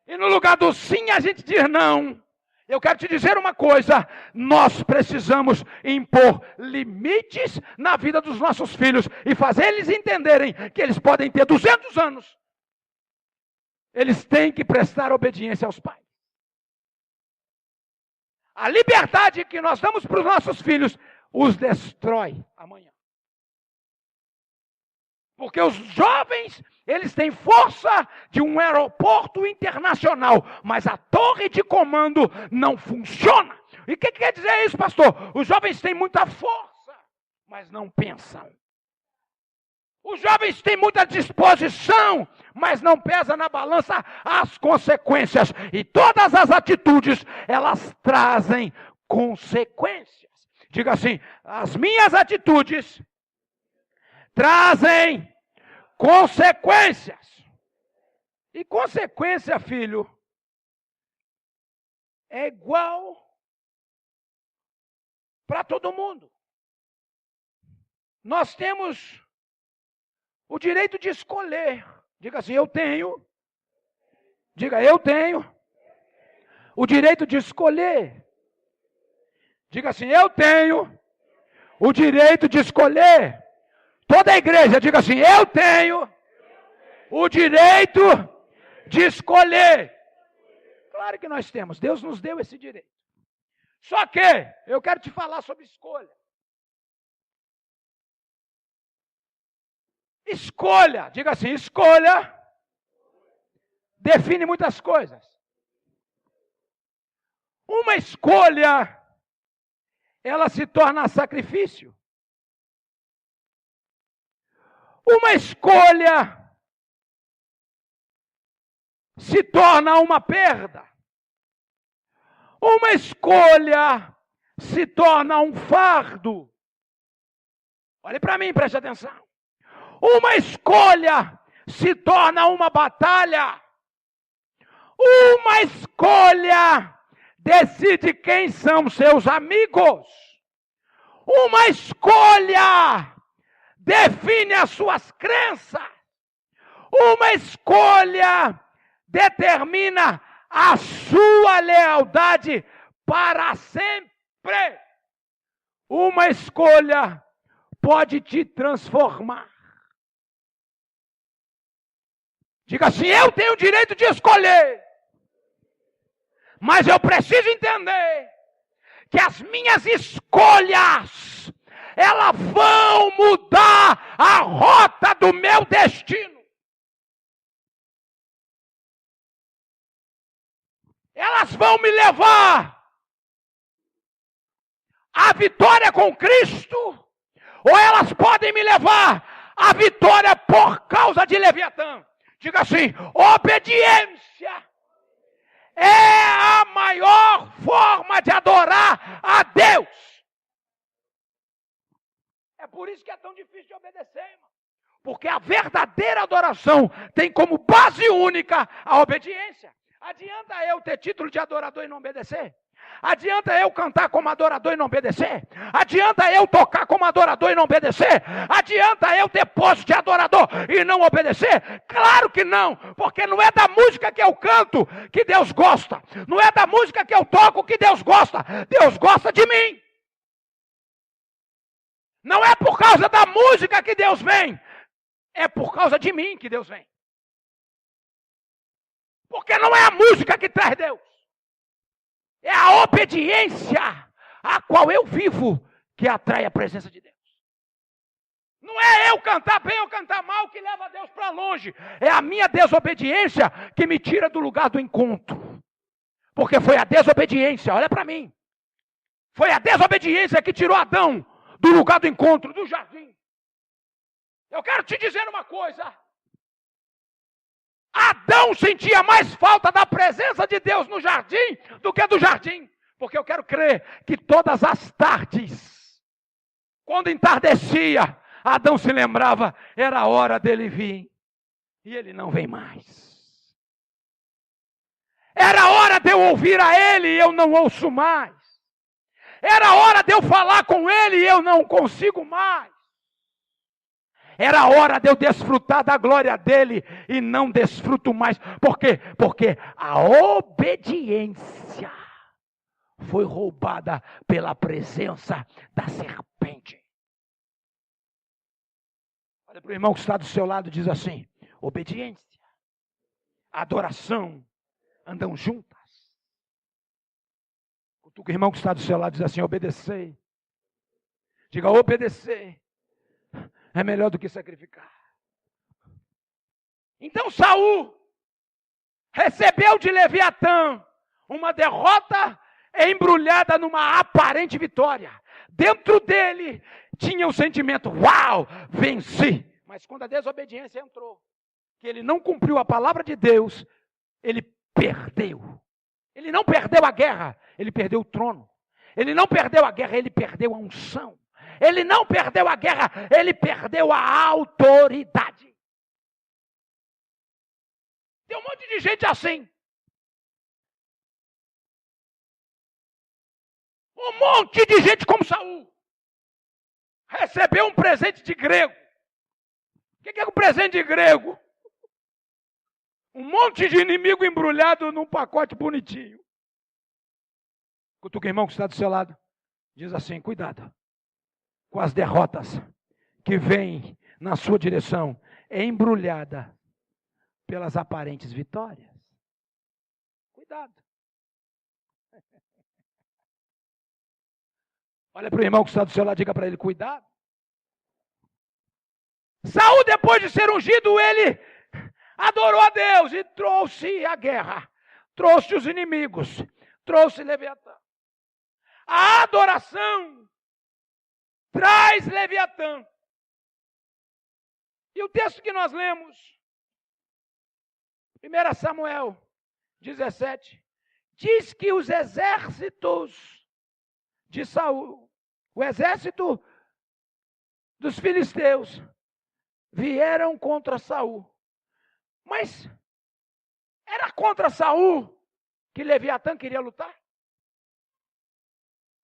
B: E no lugar do sim, a gente diz não. Eu quero te dizer uma coisa, nós precisamos impor limites na vida dos nossos filhos e fazer eles entenderem que eles podem ter 200 anos. Eles têm que prestar obediência aos pais. A liberdade que nós damos para os nossos filhos os destrói amanhã. Porque os jovens, eles têm força de um aeroporto internacional, mas a torre de comando não funciona. E o que quer dizer isso, pastor? Os jovens têm muita força, mas não pensam. Os jovens têm muita disposição, mas não pesa na balança as consequências. E todas as atitudes, elas trazem consequências. Diga assim, as minhas atitudes trazem consequências. E consequência, filho, é igual para todo mundo. Nós temos o direito de escolher. Diga assim, eu tenho. Diga, eu tenho o direito de escolher. Diga assim, eu tenho o direito de escolher. Toda a igreja, diga assim, eu tenho o direito de escolher. Claro que nós temos, Deus nos deu esse direito. Só que, eu quero te falar sobre escolha. Escolha, diga assim, escolha define muitas coisas. Uma escolha, ela se torna sacrifício. Uma escolha se torna uma perda. Uma escolha se torna um fardo. Olhe para mim, preste atenção. Uma escolha se torna uma batalha. Uma escolha decide quem são seus amigos. Uma escolha define as suas crenças. Uma escolha determina a sua lealdade para sempre. Uma escolha pode te transformar. Diga assim, eu tenho o direito de escolher. Mas eu preciso entender que as minhas escolhas, elas vão mudar a rota do meu destino. Elas vão me levar à vitória com Cristo, ou elas podem me levar à vitória por causa de Leviatã. Diga assim, obediência é a maior forma de adorar a Deus. É por isso que é tão difícil de obedecer, irmão. Porque a verdadeira adoração tem como base única a obediência. Adianta eu ter título de adorador e não obedecer? Adianta eu cantar como adorador e não obedecer? Adianta eu tocar como adorador e não obedecer? Adianta eu ter posto de adorador e não obedecer? Claro que não, porque não é da música que eu canto que Deus gosta. Não é da música que eu toco que Deus gosta. Deus gosta de mim. Não é por causa da música que Deus vem. É por causa de mim que Deus vem. Porque não é a música que traz Deus. É a obediência a qual eu vivo que atrai a presença de Deus. Não é eu cantar bem ou cantar mal que leva Deus para longe. É a minha desobediência que me tira do lugar do encontro. Porque foi a desobediência, olha para mim. Foi a desobediência que tirou Adão do lugar do encontro, do jardim. Eu quero te dizer uma coisa. Adão sentia mais falta da presença de Deus no jardim do que do jardim. Porque eu quero crer que todas as tardes, quando entardecia, Adão se lembrava, era a hora dele vir. E ele não vem mais. Era a hora de eu ouvir a ele e eu não ouço mais. Era a hora de eu falar com ele e eu não consigo mais. Era a hora de eu desfrutar da glória dele e não desfruto mais. Por quê? Porque a obediência foi roubada pela presença da serpente. Olha para o irmão que está do seu lado e diz assim: obediência, adoração andam juntas. O irmão que está do seu lado diz assim: obedecer. Diga: obedecer é melhor do que sacrificar. Então Saul recebeu de Leviatã uma derrota embrulhada numa aparente vitória. Dentro dele tinha o sentimento: uau, venci. Mas quando a desobediência entrou, que ele não cumpriu a palavra de Deus, ele perdeu. Ele não perdeu a guerra, ele perdeu o trono. Ele não perdeu a guerra, ele perdeu a unção. Ele não perdeu a guerra, ele perdeu a autoridade. Tem um monte de gente assim. Um monte de gente como Saul. Recebeu um presente de grego. O que é um presente de grego? Um monte de inimigo embrulhado num pacote bonitinho. Cutuca o irmão que está do seu lado. Diz assim: cuidado com as derrotas que vêm na sua direção, embrulhada pelas aparentes vitórias. Cuidado. Olha para o irmão que está do seu lado, diga para ele: cuidado. Saul, depois de ser ungido, ele adorou a Deus e trouxe a guerra, trouxe os inimigos, trouxe Leviatã. A adoração traz Leviatã. E o texto que nós lemos, 1 Samuel 17, diz que os exércitos de Saul, o exército dos filisteus, vieram contra Saul. Mas era contra Saul que Leviatã queria lutar?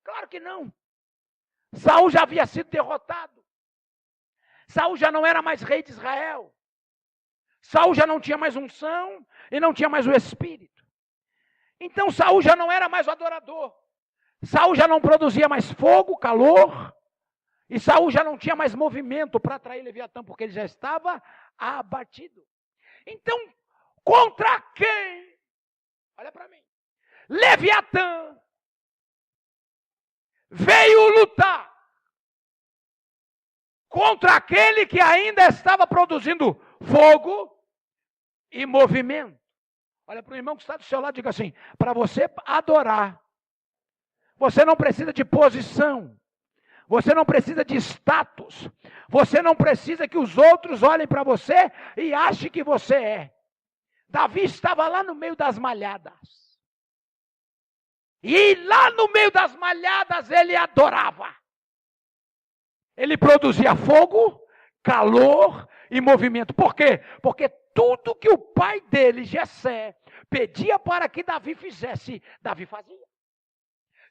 B: Claro que não. Saul já havia sido derrotado. Saul já não era mais rei de Israel. Saul já não tinha mais unção e não tinha mais o Espírito. Então Saul já não era mais o adorador. Saul já não produzia mais fogo, calor. E Saul já não tinha mais movimento para atrair Leviatã, porque ele já estava abatido. Então, contra quem? Olha para mim. Leviatã veio lutar contra aquele que ainda estava produzindo fogo e movimento. Olha para o irmão que está do seu lado e diga assim: para você adorar, você não precisa de posição, você não precisa de status, você não precisa que os outros olhem para você e achem que você é. Davi estava lá no meio das malhadas. E lá no meio das malhadas ele adorava. Ele produzia fogo, calor e movimento. Por quê? Porque tudo que o pai dele, Jessé, pedia para que Davi fizesse, Davi fazia.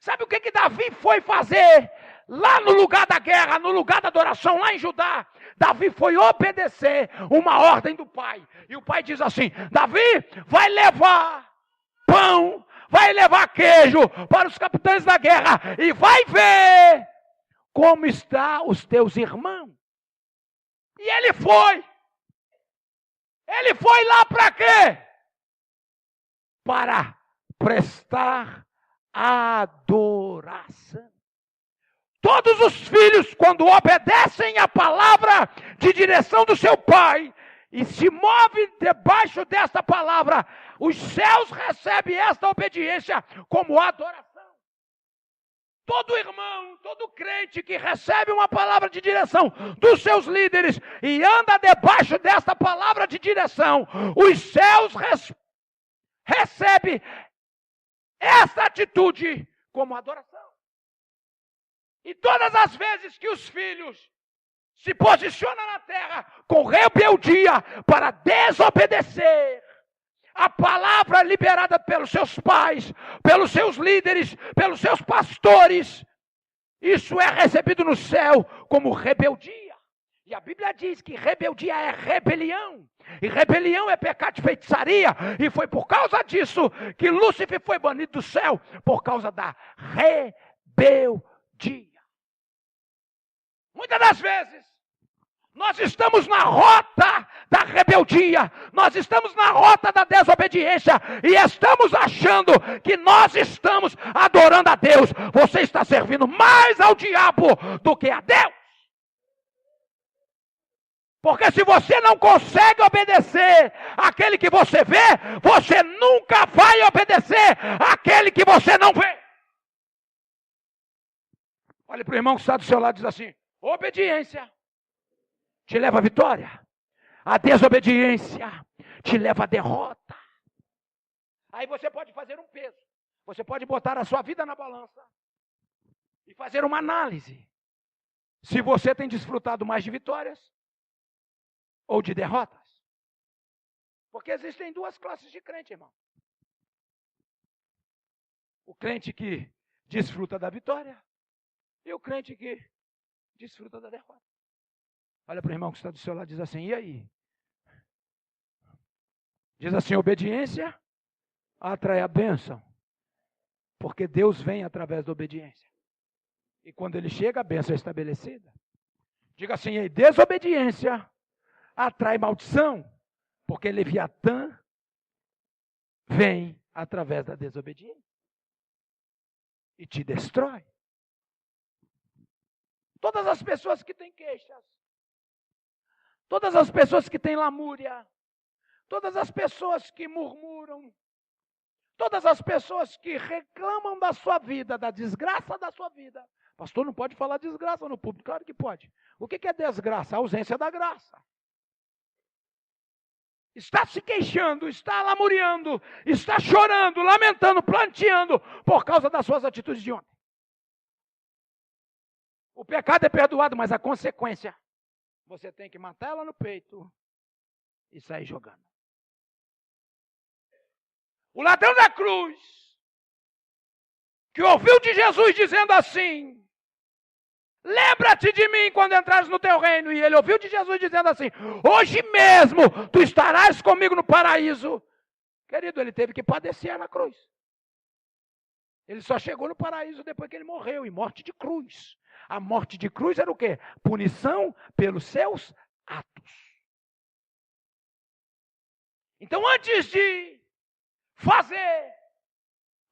B: Sabe o que Davi foi fazer lá no lugar da guerra, no lugar da adoração, lá em Judá? Davi foi obedecer uma ordem do pai. E o pai diz assim: Davi, vai levar pão, vai levar queijo para os capitães da guerra e vai ver como estão os teus irmãos. E ele foi. Ele foi lá para quê? Para prestar adoração. Todos os filhos, quando obedecem a palavra de direção do seu pai e se movem debaixo desta palavra, os céus recebem esta obediência como adoração. Todo irmão, todo crente que recebe uma palavra de direção dos seus líderes e anda debaixo desta palavra de direção, os céus recebem esta atitude como adoração. E todas as vezes que os filhos se posicionam na terra com rebeldia para desobedecer a palavra liberada pelos seus pais, pelos seus líderes, pelos seus pastores, isso é recebido no céu como rebeldia. E a Bíblia diz que rebeldia é rebelião. E rebelião é pecado de feitiçaria. E foi por causa disso que Lúcifer foi banido do céu, por causa da rebeldia. Muitas das vezes, nós estamos na rota da rebeldia, nós estamos na rota da desobediência e estamos achando que nós estamos adorando a Deus. Você está servindo mais ao diabo do que a Deus. Porque se você não consegue obedecer àquele que você vê, você nunca vai obedecer àquele que você não vê. Olhe para o irmão que está do seu lado e diz assim: obediência te leva à vitória. A desobediência te leva à derrota. Aí você pode fazer um peso. Você pode botar a sua vida na balança e fazer uma análise. Se você tem desfrutado mais de vitórias ou de derrotas. Porque existem duas classes de crente, irmão. O crente que desfruta da vitória e o crente que desfruta da derrota. Olha para o irmão que está do seu lado e diz assim: e aí? Diz assim: obediência atrai a bênção. Porque Deus vem através da obediência. E quando ele chega, a bênção é estabelecida. Diga assim: e aí, desobediência atrai maldição. Porque Leviatã vem através da desobediência. E te destrói. Todas as pessoas que têm queixas, todas as pessoas que têm lamúria, todas as pessoas que murmuram, todas as pessoas que reclamam da sua vida, da desgraça da sua vida. Pastor, não pode falar desgraça no público. Claro que pode. O que é desgraça? A ausência da graça. Está se queixando, está lamuriando, está chorando, lamentando, planteando por causa das suas atitudes de ontem. O pecado é perdoado, mas a consequência, você tem que matar ela no peito e sair jogando. O ladrão da cruz, que ouviu de Jesus dizendo assim: lembra-te de mim quando entrares no teu reino. E ele ouviu de Jesus dizendo assim: hoje mesmo tu estarás comigo no paraíso. Querido, ele teve que padecer na cruz. Ele só chegou no paraíso depois que ele morreu, em morte de cruz. A morte de cruz era o quê? Punição pelos seus atos. Então, antes de fazer,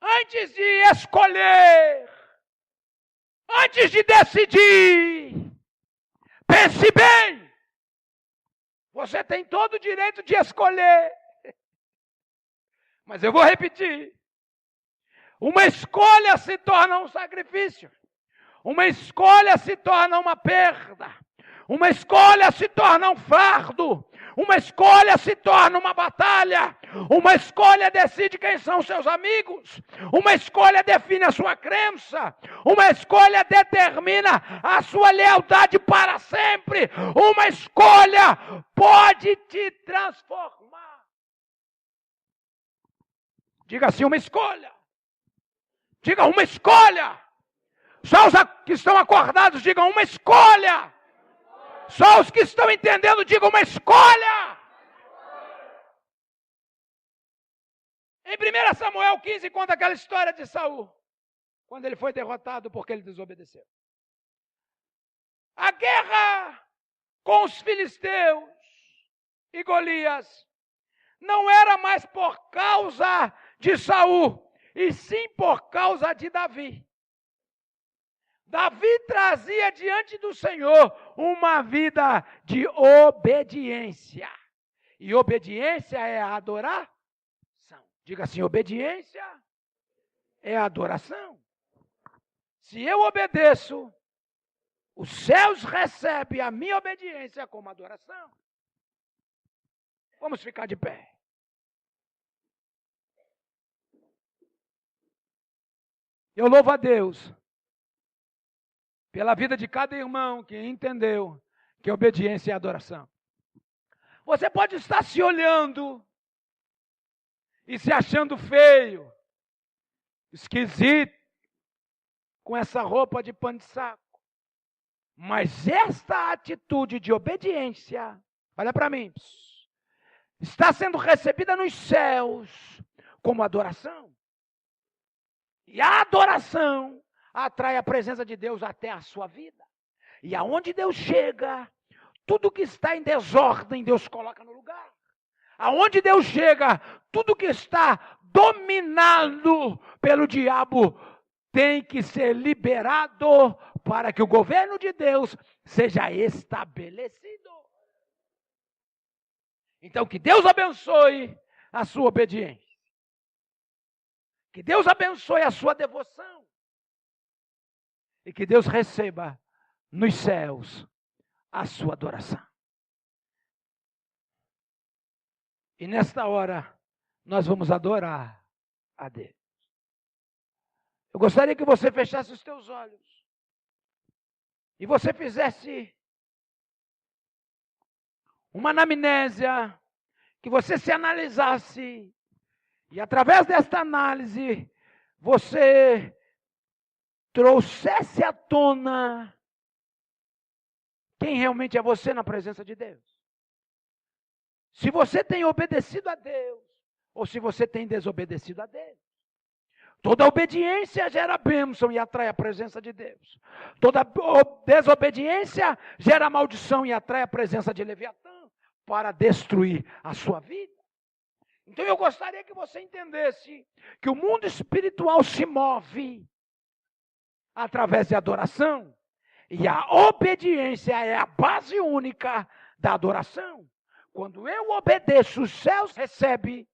B: antes de escolher, antes de decidir, pense bem. Você tem todo o direito de escolher. Mas eu vou repetir. Uma escolha se torna um sacrifício. Uma escolha se torna uma perda. Uma escolha se torna um fardo. Uma escolha se torna uma batalha. Uma escolha decide quem são seus amigos. Uma escolha define a sua crença. Uma escolha determina a sua lealdade para sempre. Uma escolha pode te transformar. Diga assim: uma escolha Diga uma escolha. Só os que estão acordados, digam uma escolha. Só os que estão entendendo, digam uma escolha. Em 1 Samuel 15 conta aquela história de Saul, quando ele foi derrotado porque ele desobedeceu. A guerra com os filisteus e Golias não era mais por causa de Saul, e sim por causa de Davi. Davi trazia diante do Senhor uma vida de obediência. E obediência é adoração. Diga assim, obediência é adoração. Se eu obedeço, os céus recebem a minha obediência como adoração. Vamos ficar de pé. Eu louvo a Deus pela vida de cada irmão que entendeu que obediência é adoração. Você pode estar se olhando e se achando feio, esquisito, com essa roupa de pano de saco. Mas esta atitude de obediência, olha para mim, está sendo recebida nos céus como adoração. E a adoração atrai a presença de Deus até a sua vida. E aonde Deus chega, tudo que está em desordem, Deus coloca no lugar. Aonde Deus chega, tudo que está dominado pelo diabo tem que ser liberado para que o governo de Deus seja estabelecido. Então, que Deus abençoe a sua obediência. Que Deus abençoe a sua devoção. E que Deus receba nos céus a sua adoração. E nesta hora, nós vamos adorar a Deus. Eu gostaria que você fechasse os teus olhos. E você fizesse uma anamnésia, que você se analisasse. E através desta análise, você trouxesse à tona quem realmente é você na presença de Deus. Se você tem obedecido a Deus, ou se você tem desobedecido a Deus. Toda obediência gera bênção e atrai a presença de Deus. Toda desobediência gera maldição e atrai a presença de Leviatã para destruir a sua vida. Então eu gostaria que você entendesse que o mundo espiritual se move através de adoração. E a obediência é a base única da adoração. Quando eu obedeço, os céus recebem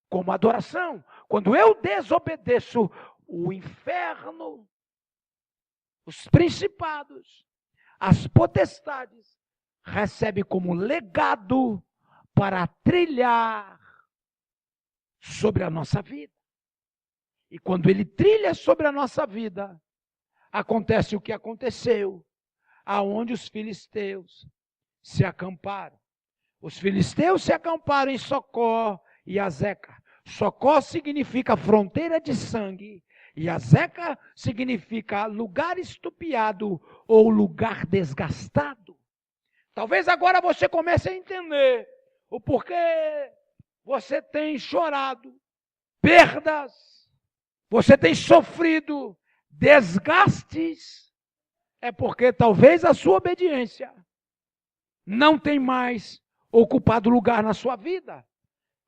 B: como adoração. Quando eu desobedeço, o inferno, os principados, as potestades, recebem como legado para trilhar sobre a nossa vida. E quando ele trilha sobre a nossa vida, acontece o que aconteceu, aonde os filisteus se acamparam. Os filisteus se acamparam em Socó e Azeca. Socó significa fronteira de sangue e Azeca significa lugar estupiado ou lugar desgastado. Talvez agora você comece a entender o porquê você tem chorado perdas, você tem sofrido desgastes, é porque talvez a sua obediência não tem mais ocupado lugar na sua vida.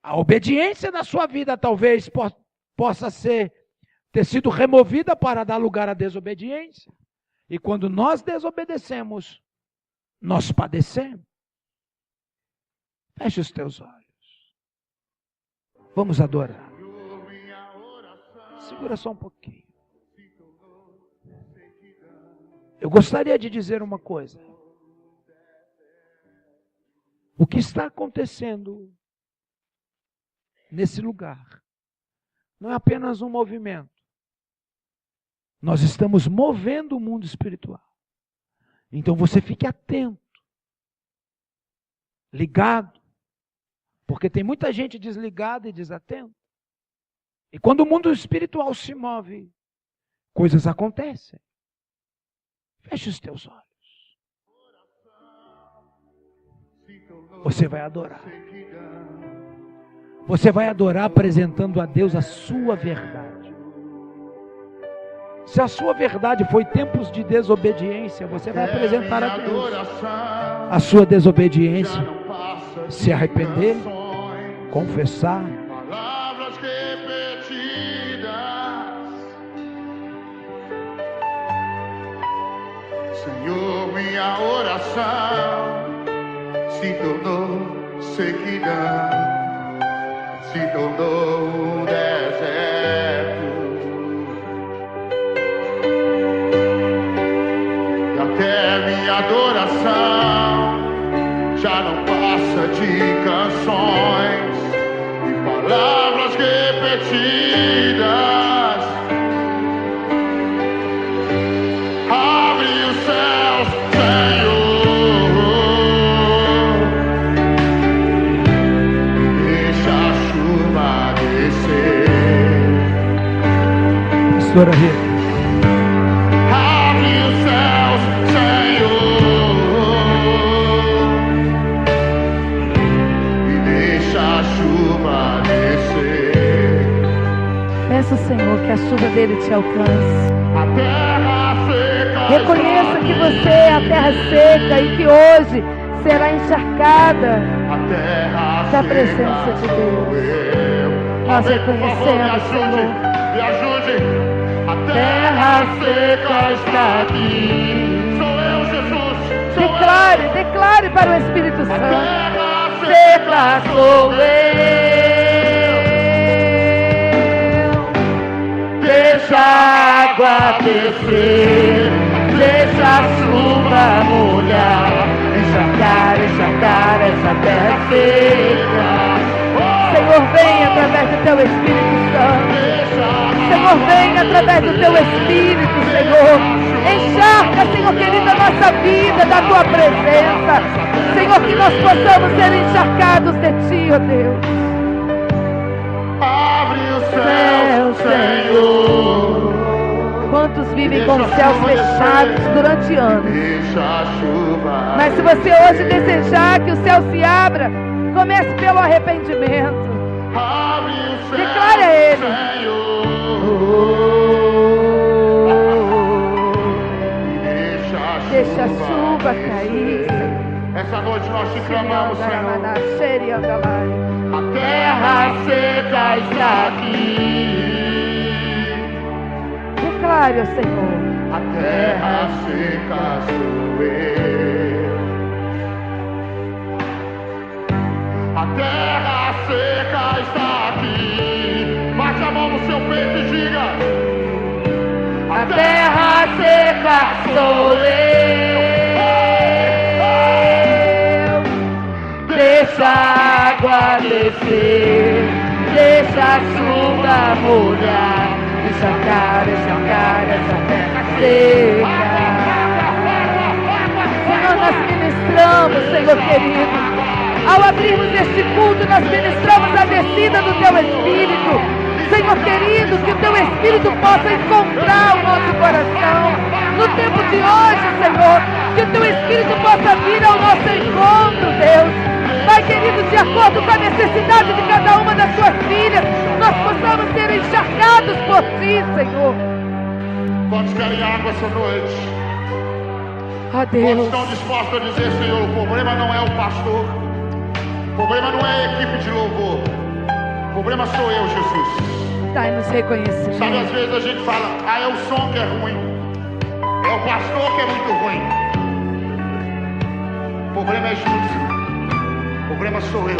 B: A obediência da sua vida talvez possa ter sido removida para dar lugar à desobediência. E quando nós desobedecemos, nós padecemos. Feche os teus olhos. Vamos adorar. Segura só um pouquinho. Eu gostaria de dizer uma coisa. O que está acontecendo nesse lugar não é apenas um movimento. Nós estamos movendo o mundo espiritual. Então você fique atento, ligado, porque tem muita gente desligada e desatenta. E quando o mundo espiritual se move, coisas acontecem. Feche os teus olhos. Você vai adorar. Você vai adorar apresentando a Deus a sua verdade. Se a sua verdade foi tempos de desobediência, você vai apresentar a Deus a sua desobediência, se arrepender, confessar.
C: Palavras repetidas, Senhor, minha oração se tornou sequidão, se tornou um deserto. E até minha adoração já não passa de canções e palavras repetidas. Abre os céus, Senhor, deixa a chuva descer.
B: Pastora Rita.
C: Abre os céus, Senhor, e deixa a chuva descer.
A: Peça ao Senhor que a chuva dele te alcance.
C: A terra seca.
A: Reconheça que você é a terra seca e que hoje será encharcada
C: A terra
A: da
C: seca
A: presença de
C: sou
A: Deus.
C: eu.
A: Nós
C: Amém, por favor, me
A: reconhecemos,
C: ajude,
A: Senhor.
C: me ajude. A terra seca está aqui. Sou eu, Jesus. Sou
A: Declare, declare para o Espírito
C: eu. A
A: Santo.
C: terra
A: Seca sou eu. Deixa a água descer, deixa a chuva molhar, encharcar, encharcar essa terra seca. Senhor, vem através do teu Espírito Santo. Senhor, vem através do teu Espírito, Senhor. Encharca, Senhor querido, a nossa vida da tua presença. Senhor, que nós possamos ser encharcados de ti, ó Deus.
C: Abre o céu, Senhor.
A: Quantos vivem com os céus fechados durante anos?
C: Deixa a chuva.
A: Mas se você hoje desejar que o céu se abra, comece pelo arrependimento.
C: Abre o céu,
A: Declare a Ele.
C: Senhor.
A: Deixa a chuva cair.
C: Essa noite nós te clamamos, Senhor.
A: A
C: Terra seca está aqui.
A: Declare ao Senhor.
C: A terra seca sou eu. A terra seca está aqui. Bate a mão no seu peito e diga:
A: A terra seca sou eu. Deixa a água descer, deixa a chuva molhar, encharcar, encharcar essa terra seca. Senhor, nós ministramos, Senhor querido. Ao abrirmos este culto, nós ministramos a descida do teu Espírito. Senhor querido, que o teu Espírito possa encontrar o nosso coração. No tempo de hoje, Senhor, que o teu Espírito possa vir ao nosso encontro, Deus. Pai querido, de acordo com a necessidade de cada uma das suas filhas, nós possamos ser encharcados por ti, Senhor.
C: quantos querem água essa noite?
A: Ó
C: Quantos
A: Deus,
C: estão dispostos a dizer: Senhor, o problema não é o pastor, o problema não é a equipe de louvor, o problema sou eu, Jesus.
A: dai-nos
C: Sabe, às
A: reconhecimento.
C: vezes a gente fala: ah, é o som que é ruim, é o pastor que é muito ruim. O problema é Jesus, o problema sou eu, o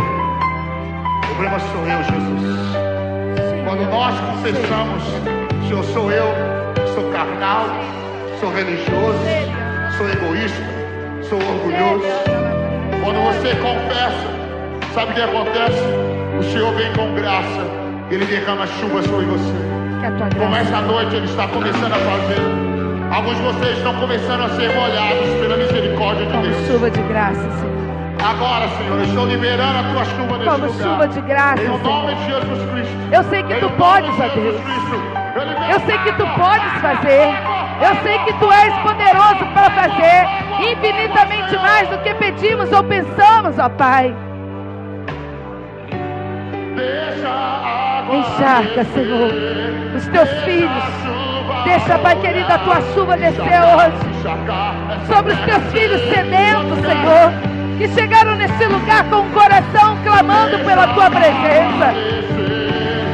C: problema sou eu, Jesus. Quando nós confessamos: Senhor, sou eu, sou carnal, sou religioso, sou egoísta, sou orgulhoso. Quando você confessa, sabe o que acontece? O Senhor vem com graça, Ele derrama chuva sobre você.
A: Que a tua
C: Como
A: graça
C: essa noite Ele está começando a fazer. Alguns de vocês estão começando a ser molhados pela misericórdia de
A: como
C: Deus.
A: chuva de graça, Senhor.
C: Agora, Senhor, eu estou liberando a tua chuva nesse
A: Como
C: lugar.
A: chuva de graça,
C: Em o nome
A: Senhor.
C: de Jesus Cristo.
A: Eu sei que
C: Em
A: tu
C: o nome
A: podes,
C: de
A: ó
C: Jesus
A: Deus.
C: Cristo.
D: Eu sei que Tu podes fazer. Eu sei que Tu és poderoso para fazer infinitamente mais do que pedimos ou pensamos, ó Pai. Encharca, Senhor, os Teus filhos. Deixa, Pai querido, a Tua chuva descer hoje sobre os Teus filhos sedentos, Senhor, que chegaram neste lugar com o coração clamando pela Tua presença.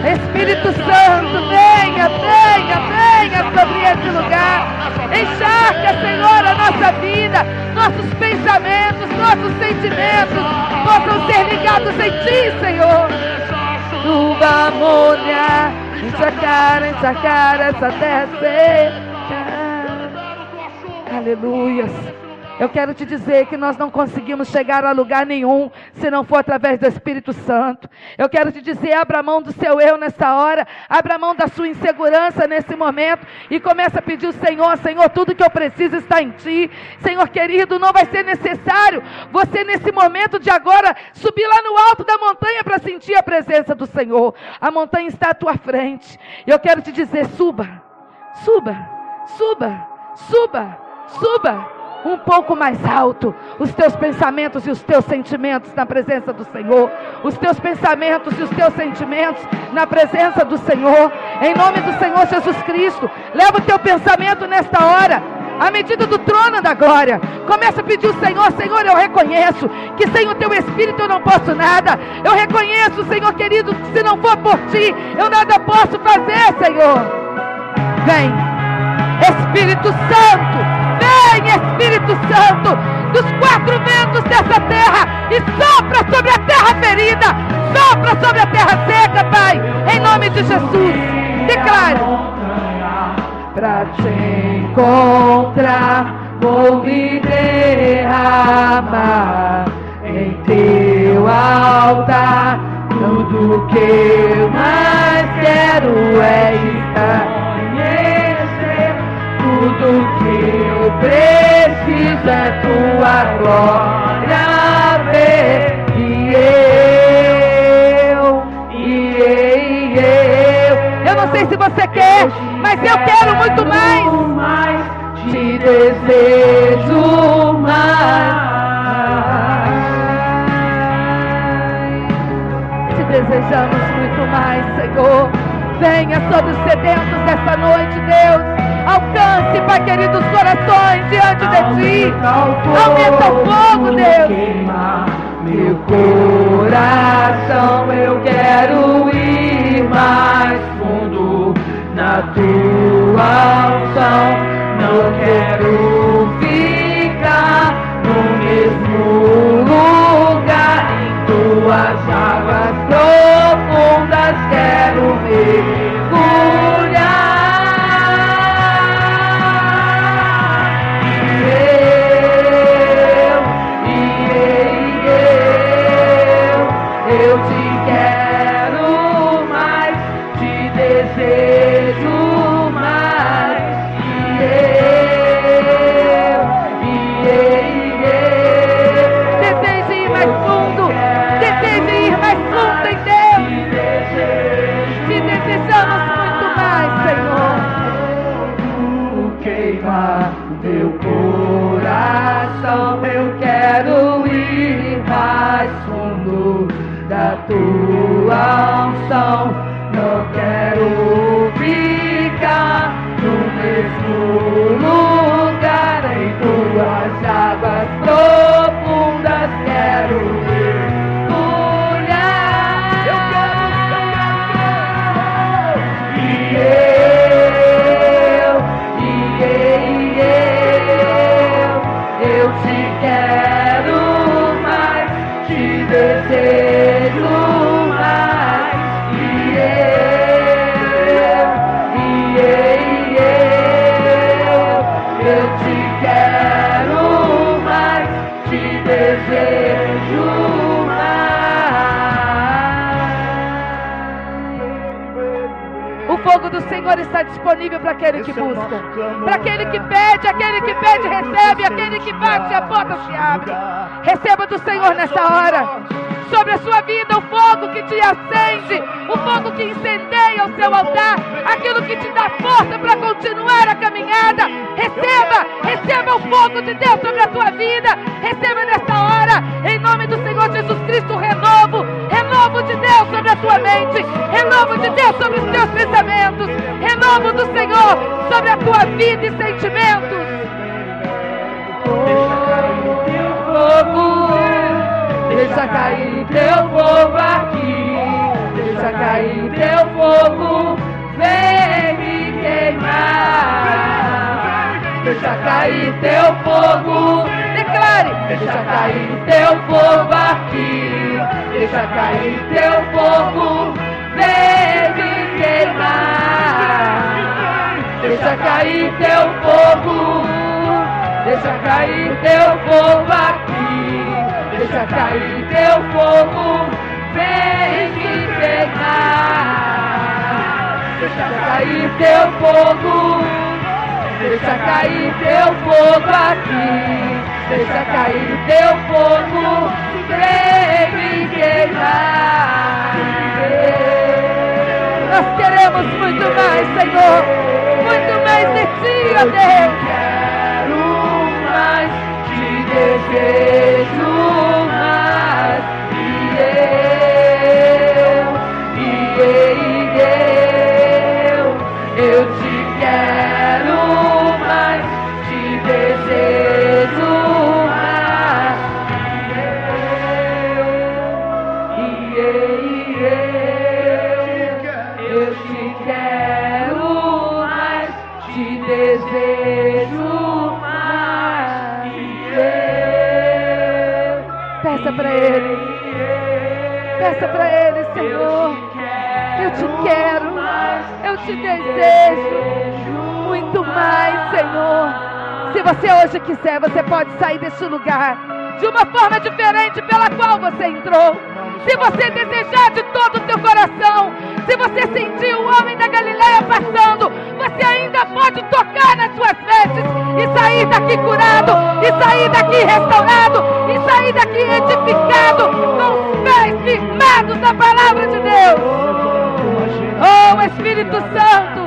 D: Espírito Santo, venha, venha, venha sobre esse lugar. Encharca, Senhor, a nossa vida, nossos pensamentos, nossos sentimentos possam ser ligados em Ti, Senhor. Chuva, amônia, encharcar essa terra seca. Aleluia. Eu quero te dizer que nós não conseguimos chegar a lugar nenhum se não for através do Espírito Santo. Eu quero te dizer, abra mão do seu eu nessa hora, abra mão da sua insegurança nesse momento e comece a pedir ao Senhor: Senhor, tudo que eu preciso está em Ti. Senhor querido, não vai ser necessário você nesse momento de agora subir lá no alto da montanha para sentir a presença do Senhor. A montanha está à tua frente. Eu quero te dizer, suba, suba, suba, suba, suba. Um pouco mais alto, os teus pensamentos e os teus sentimentos na presença do Senhor. Os teus pensamentos e os teus sentimentos na presença do Senhor. Em nome do Senhor Jesus Cristo, leva o teu pensamento nesta hora à medida do trono da glória. Começa a pedir ao Senhor: Senhor, eu reconheço que sem o Teu Espírito eu não posso nada. Eu reconheço, Senhor querido, que se não for por Ti, eu nada posso fazer, Senhor. Vem, Espírito Santo. Vem, Espírito Santo, dos quatro ventos dessa terra, e sopra sobre a terra ferida, sopra sobre a terra seca, Pai, em nome de Jesus. Declare: pra te encontrar, vou me derramar em Teu altar. Tudo que eu mais quero é estar. Tudo que eu preciso é Tua glória ver. Eu não sei se você quer, mas eu quero muito mais. Te desejo mais. Te desejamos muito mais, Senhor. Venha sobre os sedentos dessa noite, Deus. Alcance, Pai querido, os corações diante de Ti. Aumenta o fogo, Deus. Queima meu coração, eu quero ir mais fundo na Tua unção. Não quero ficar no mesmo lugar. Em Tuas águas profundas quero mergulhar. Eu te quero mais, te desejo mais. Deseje ir mais fundo, deseje ir mais fundo em Deus. Te desejamos muito mais, Senhor. Queima meu coração, eu quero ir mais fundo da Tua unção. Não quero ficar no mesmo lugar. Em Tuas águas profundas quero mergulhar. Eu te quero mais, te desejo mais. Eu te quero mais, te desejo mais. O fogo do Senhor está disponível para aquele que busca, para aquele que pede recebe, aquele que bate a porta se abre. Receba do Senhor nessa hora. sobre a sua vida, o fogo que te acende, o fogo que incendeia o seu altar, aquilo que te dá força para continuar a caminhada. Receba o fogo de Deus sobre a tua vida, receba nesta hora, em nome do Senhor Jesus Cristo, renovo de Deus sobre a tua mente, renovo de Deus sobre os teus pensamentos, renovo do Senhor sobre a tua vida e sentimentos. Deixa cair teu fogo aqui, deixa cair teu fogo, vem me queimar. Deixa cair teu fogo, declare. Deixa cair teu fogo aqui, deixa cair teu fogo, vem me queimar. Deixa cair teu fogo, deixa cair teu fogo aqui, deixa cair teu fogo, vem me queimar. Deixa cair teu fogo, deixa cair teu fogo aqui, deixa cair teu fogo, vem me queimar. Nós queremos muito mais, Senhor, muito mais de ti, ó Deus. Quero mais, te desejo mais, eu te quero mais, te desejo mais, eu te quero mais, te desejo mais, peça para Ele, Senhor, eu te quero, eu te desejo muito mais, Senhor. Se você hoje quiser, você pode sair desse lugar de uma forma diferente pela qual você entrou. Se você desejar de todo o teu coração, se você sentir o homem da Galileia passando, você ainda pode tocar nas suas vestes e sair daqui curado, e sair daqui restaurado, e sair daqui edificado, com os pés firmados na palavra de Deus. Oh, Espírito Santo!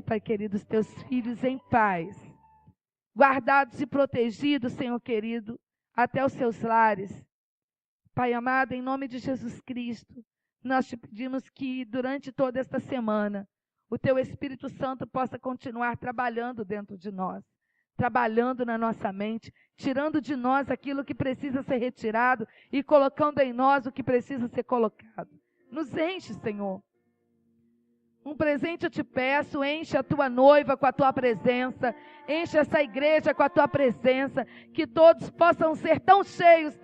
D: Pai querido, os teus filhos em paz, guardados e protegidos, Senhor querido, até os seus lares. Pai amado, em nome de Jesus Cristo, nós te pedimos que durante toda esta semana, o Teu Espírito Santo possa continuar trabalhando dentro de nós, trabalhando na nossa mente, tirando de nós aquilo que precisa ser retirado e colocando em nós o que precisa ser colocado. Nos enche, Senhor. Um presente eu te peço, enche a tua noiva com a tua presença, enche essa igreja com a tua presença, que todos possam ser tão cheios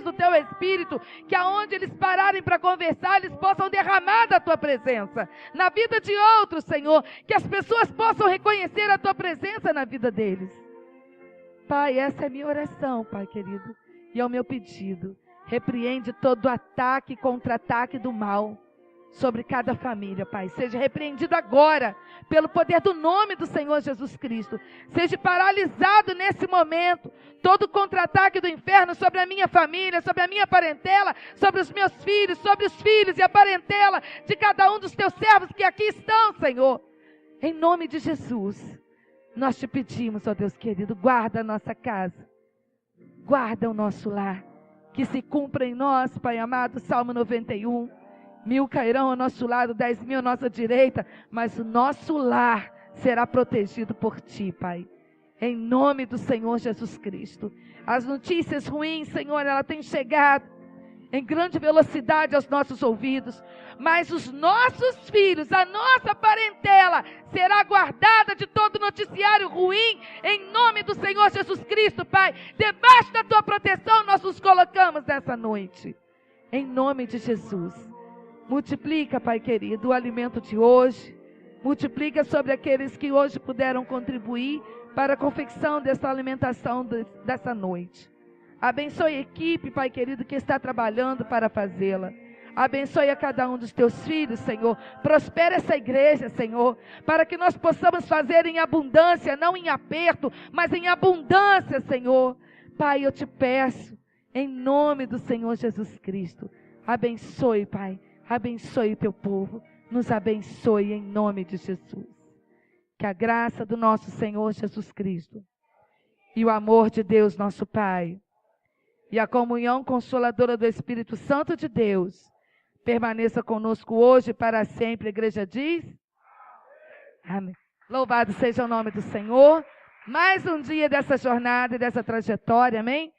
D: do teu Espírito, que aonde eles pararem para conversar, eles possam derramar da tua presença na vida de outros, Senhor, que as pessoas possam reconhecer a tua presença na vida deles. Pai, essa é a minha oração, Pai querido, e é o meu pedido. Repreende todo ataque e contra-ataque do mal sobre cada família, Pai. Seja repreendido agora, pelo poder do nome do Senhor Jesus Cristo. Seja paralisado nesse momento todo contra-ataque do inferno sobre a minha família, sobre a minha parentela, sobre os meus filhos, sobre os filhos e a parentela de cada um dos teus servos que aqui estão, Senhor. Em nome de Jesus, nós te pedimos, ó Deus querido, guarda a nossa casa, guarda o nosso lar, que se cumpra em nós, Pai amado, Salmo 91, 1000 cairão ao nosso lado, 10.000 à nossa direita, mas o nosso lar será protegido por Ti, Pai. Em nome do Senhor Jesus Cristo. As notícias ruins, Senhor, ela tem chegado em grande velocidade aos nossos ouvidos, mas os nossos filhos, a nossa parentela, será guardada de todo noticiário ruim, em nome do Senhor Jesus Cristo, Pai. Debaixo da Tua proteção nós nos colocamos nessa noite, em nome de Jesus. Multiplica, Pai querido, o alimento de hoje. Multiplica sobre aqueles que hoje puderam contribuir para a confecção dessa alimentação dessa noite. Abençoe a equipe, Pai querido, que está trabalhando para fazê-la. Abençoe a cada um dos Teus filhos, Senhor. Prospera essa igreja, Senhor, para que nós possamos fazer em abundância, não em aperto, mas em abundância, Senhor. Pai, eu te peço, em nome do Senhor Jesus Cristo, abençoe, Pai. Abençoe o Teu povo, nos abençoe em nome de Jesus. Que a graça do nosso Senhor Jesus Cristo e o amor de Deus nosso Pai e a comunhão consoladora do Espírito Santo de Deus permaneça conosco hoje e para sempre. A igreja diz: amém. Louvado seja o nome do Senhor. Mais um dia dessa jornada e dessa trajetória, amém?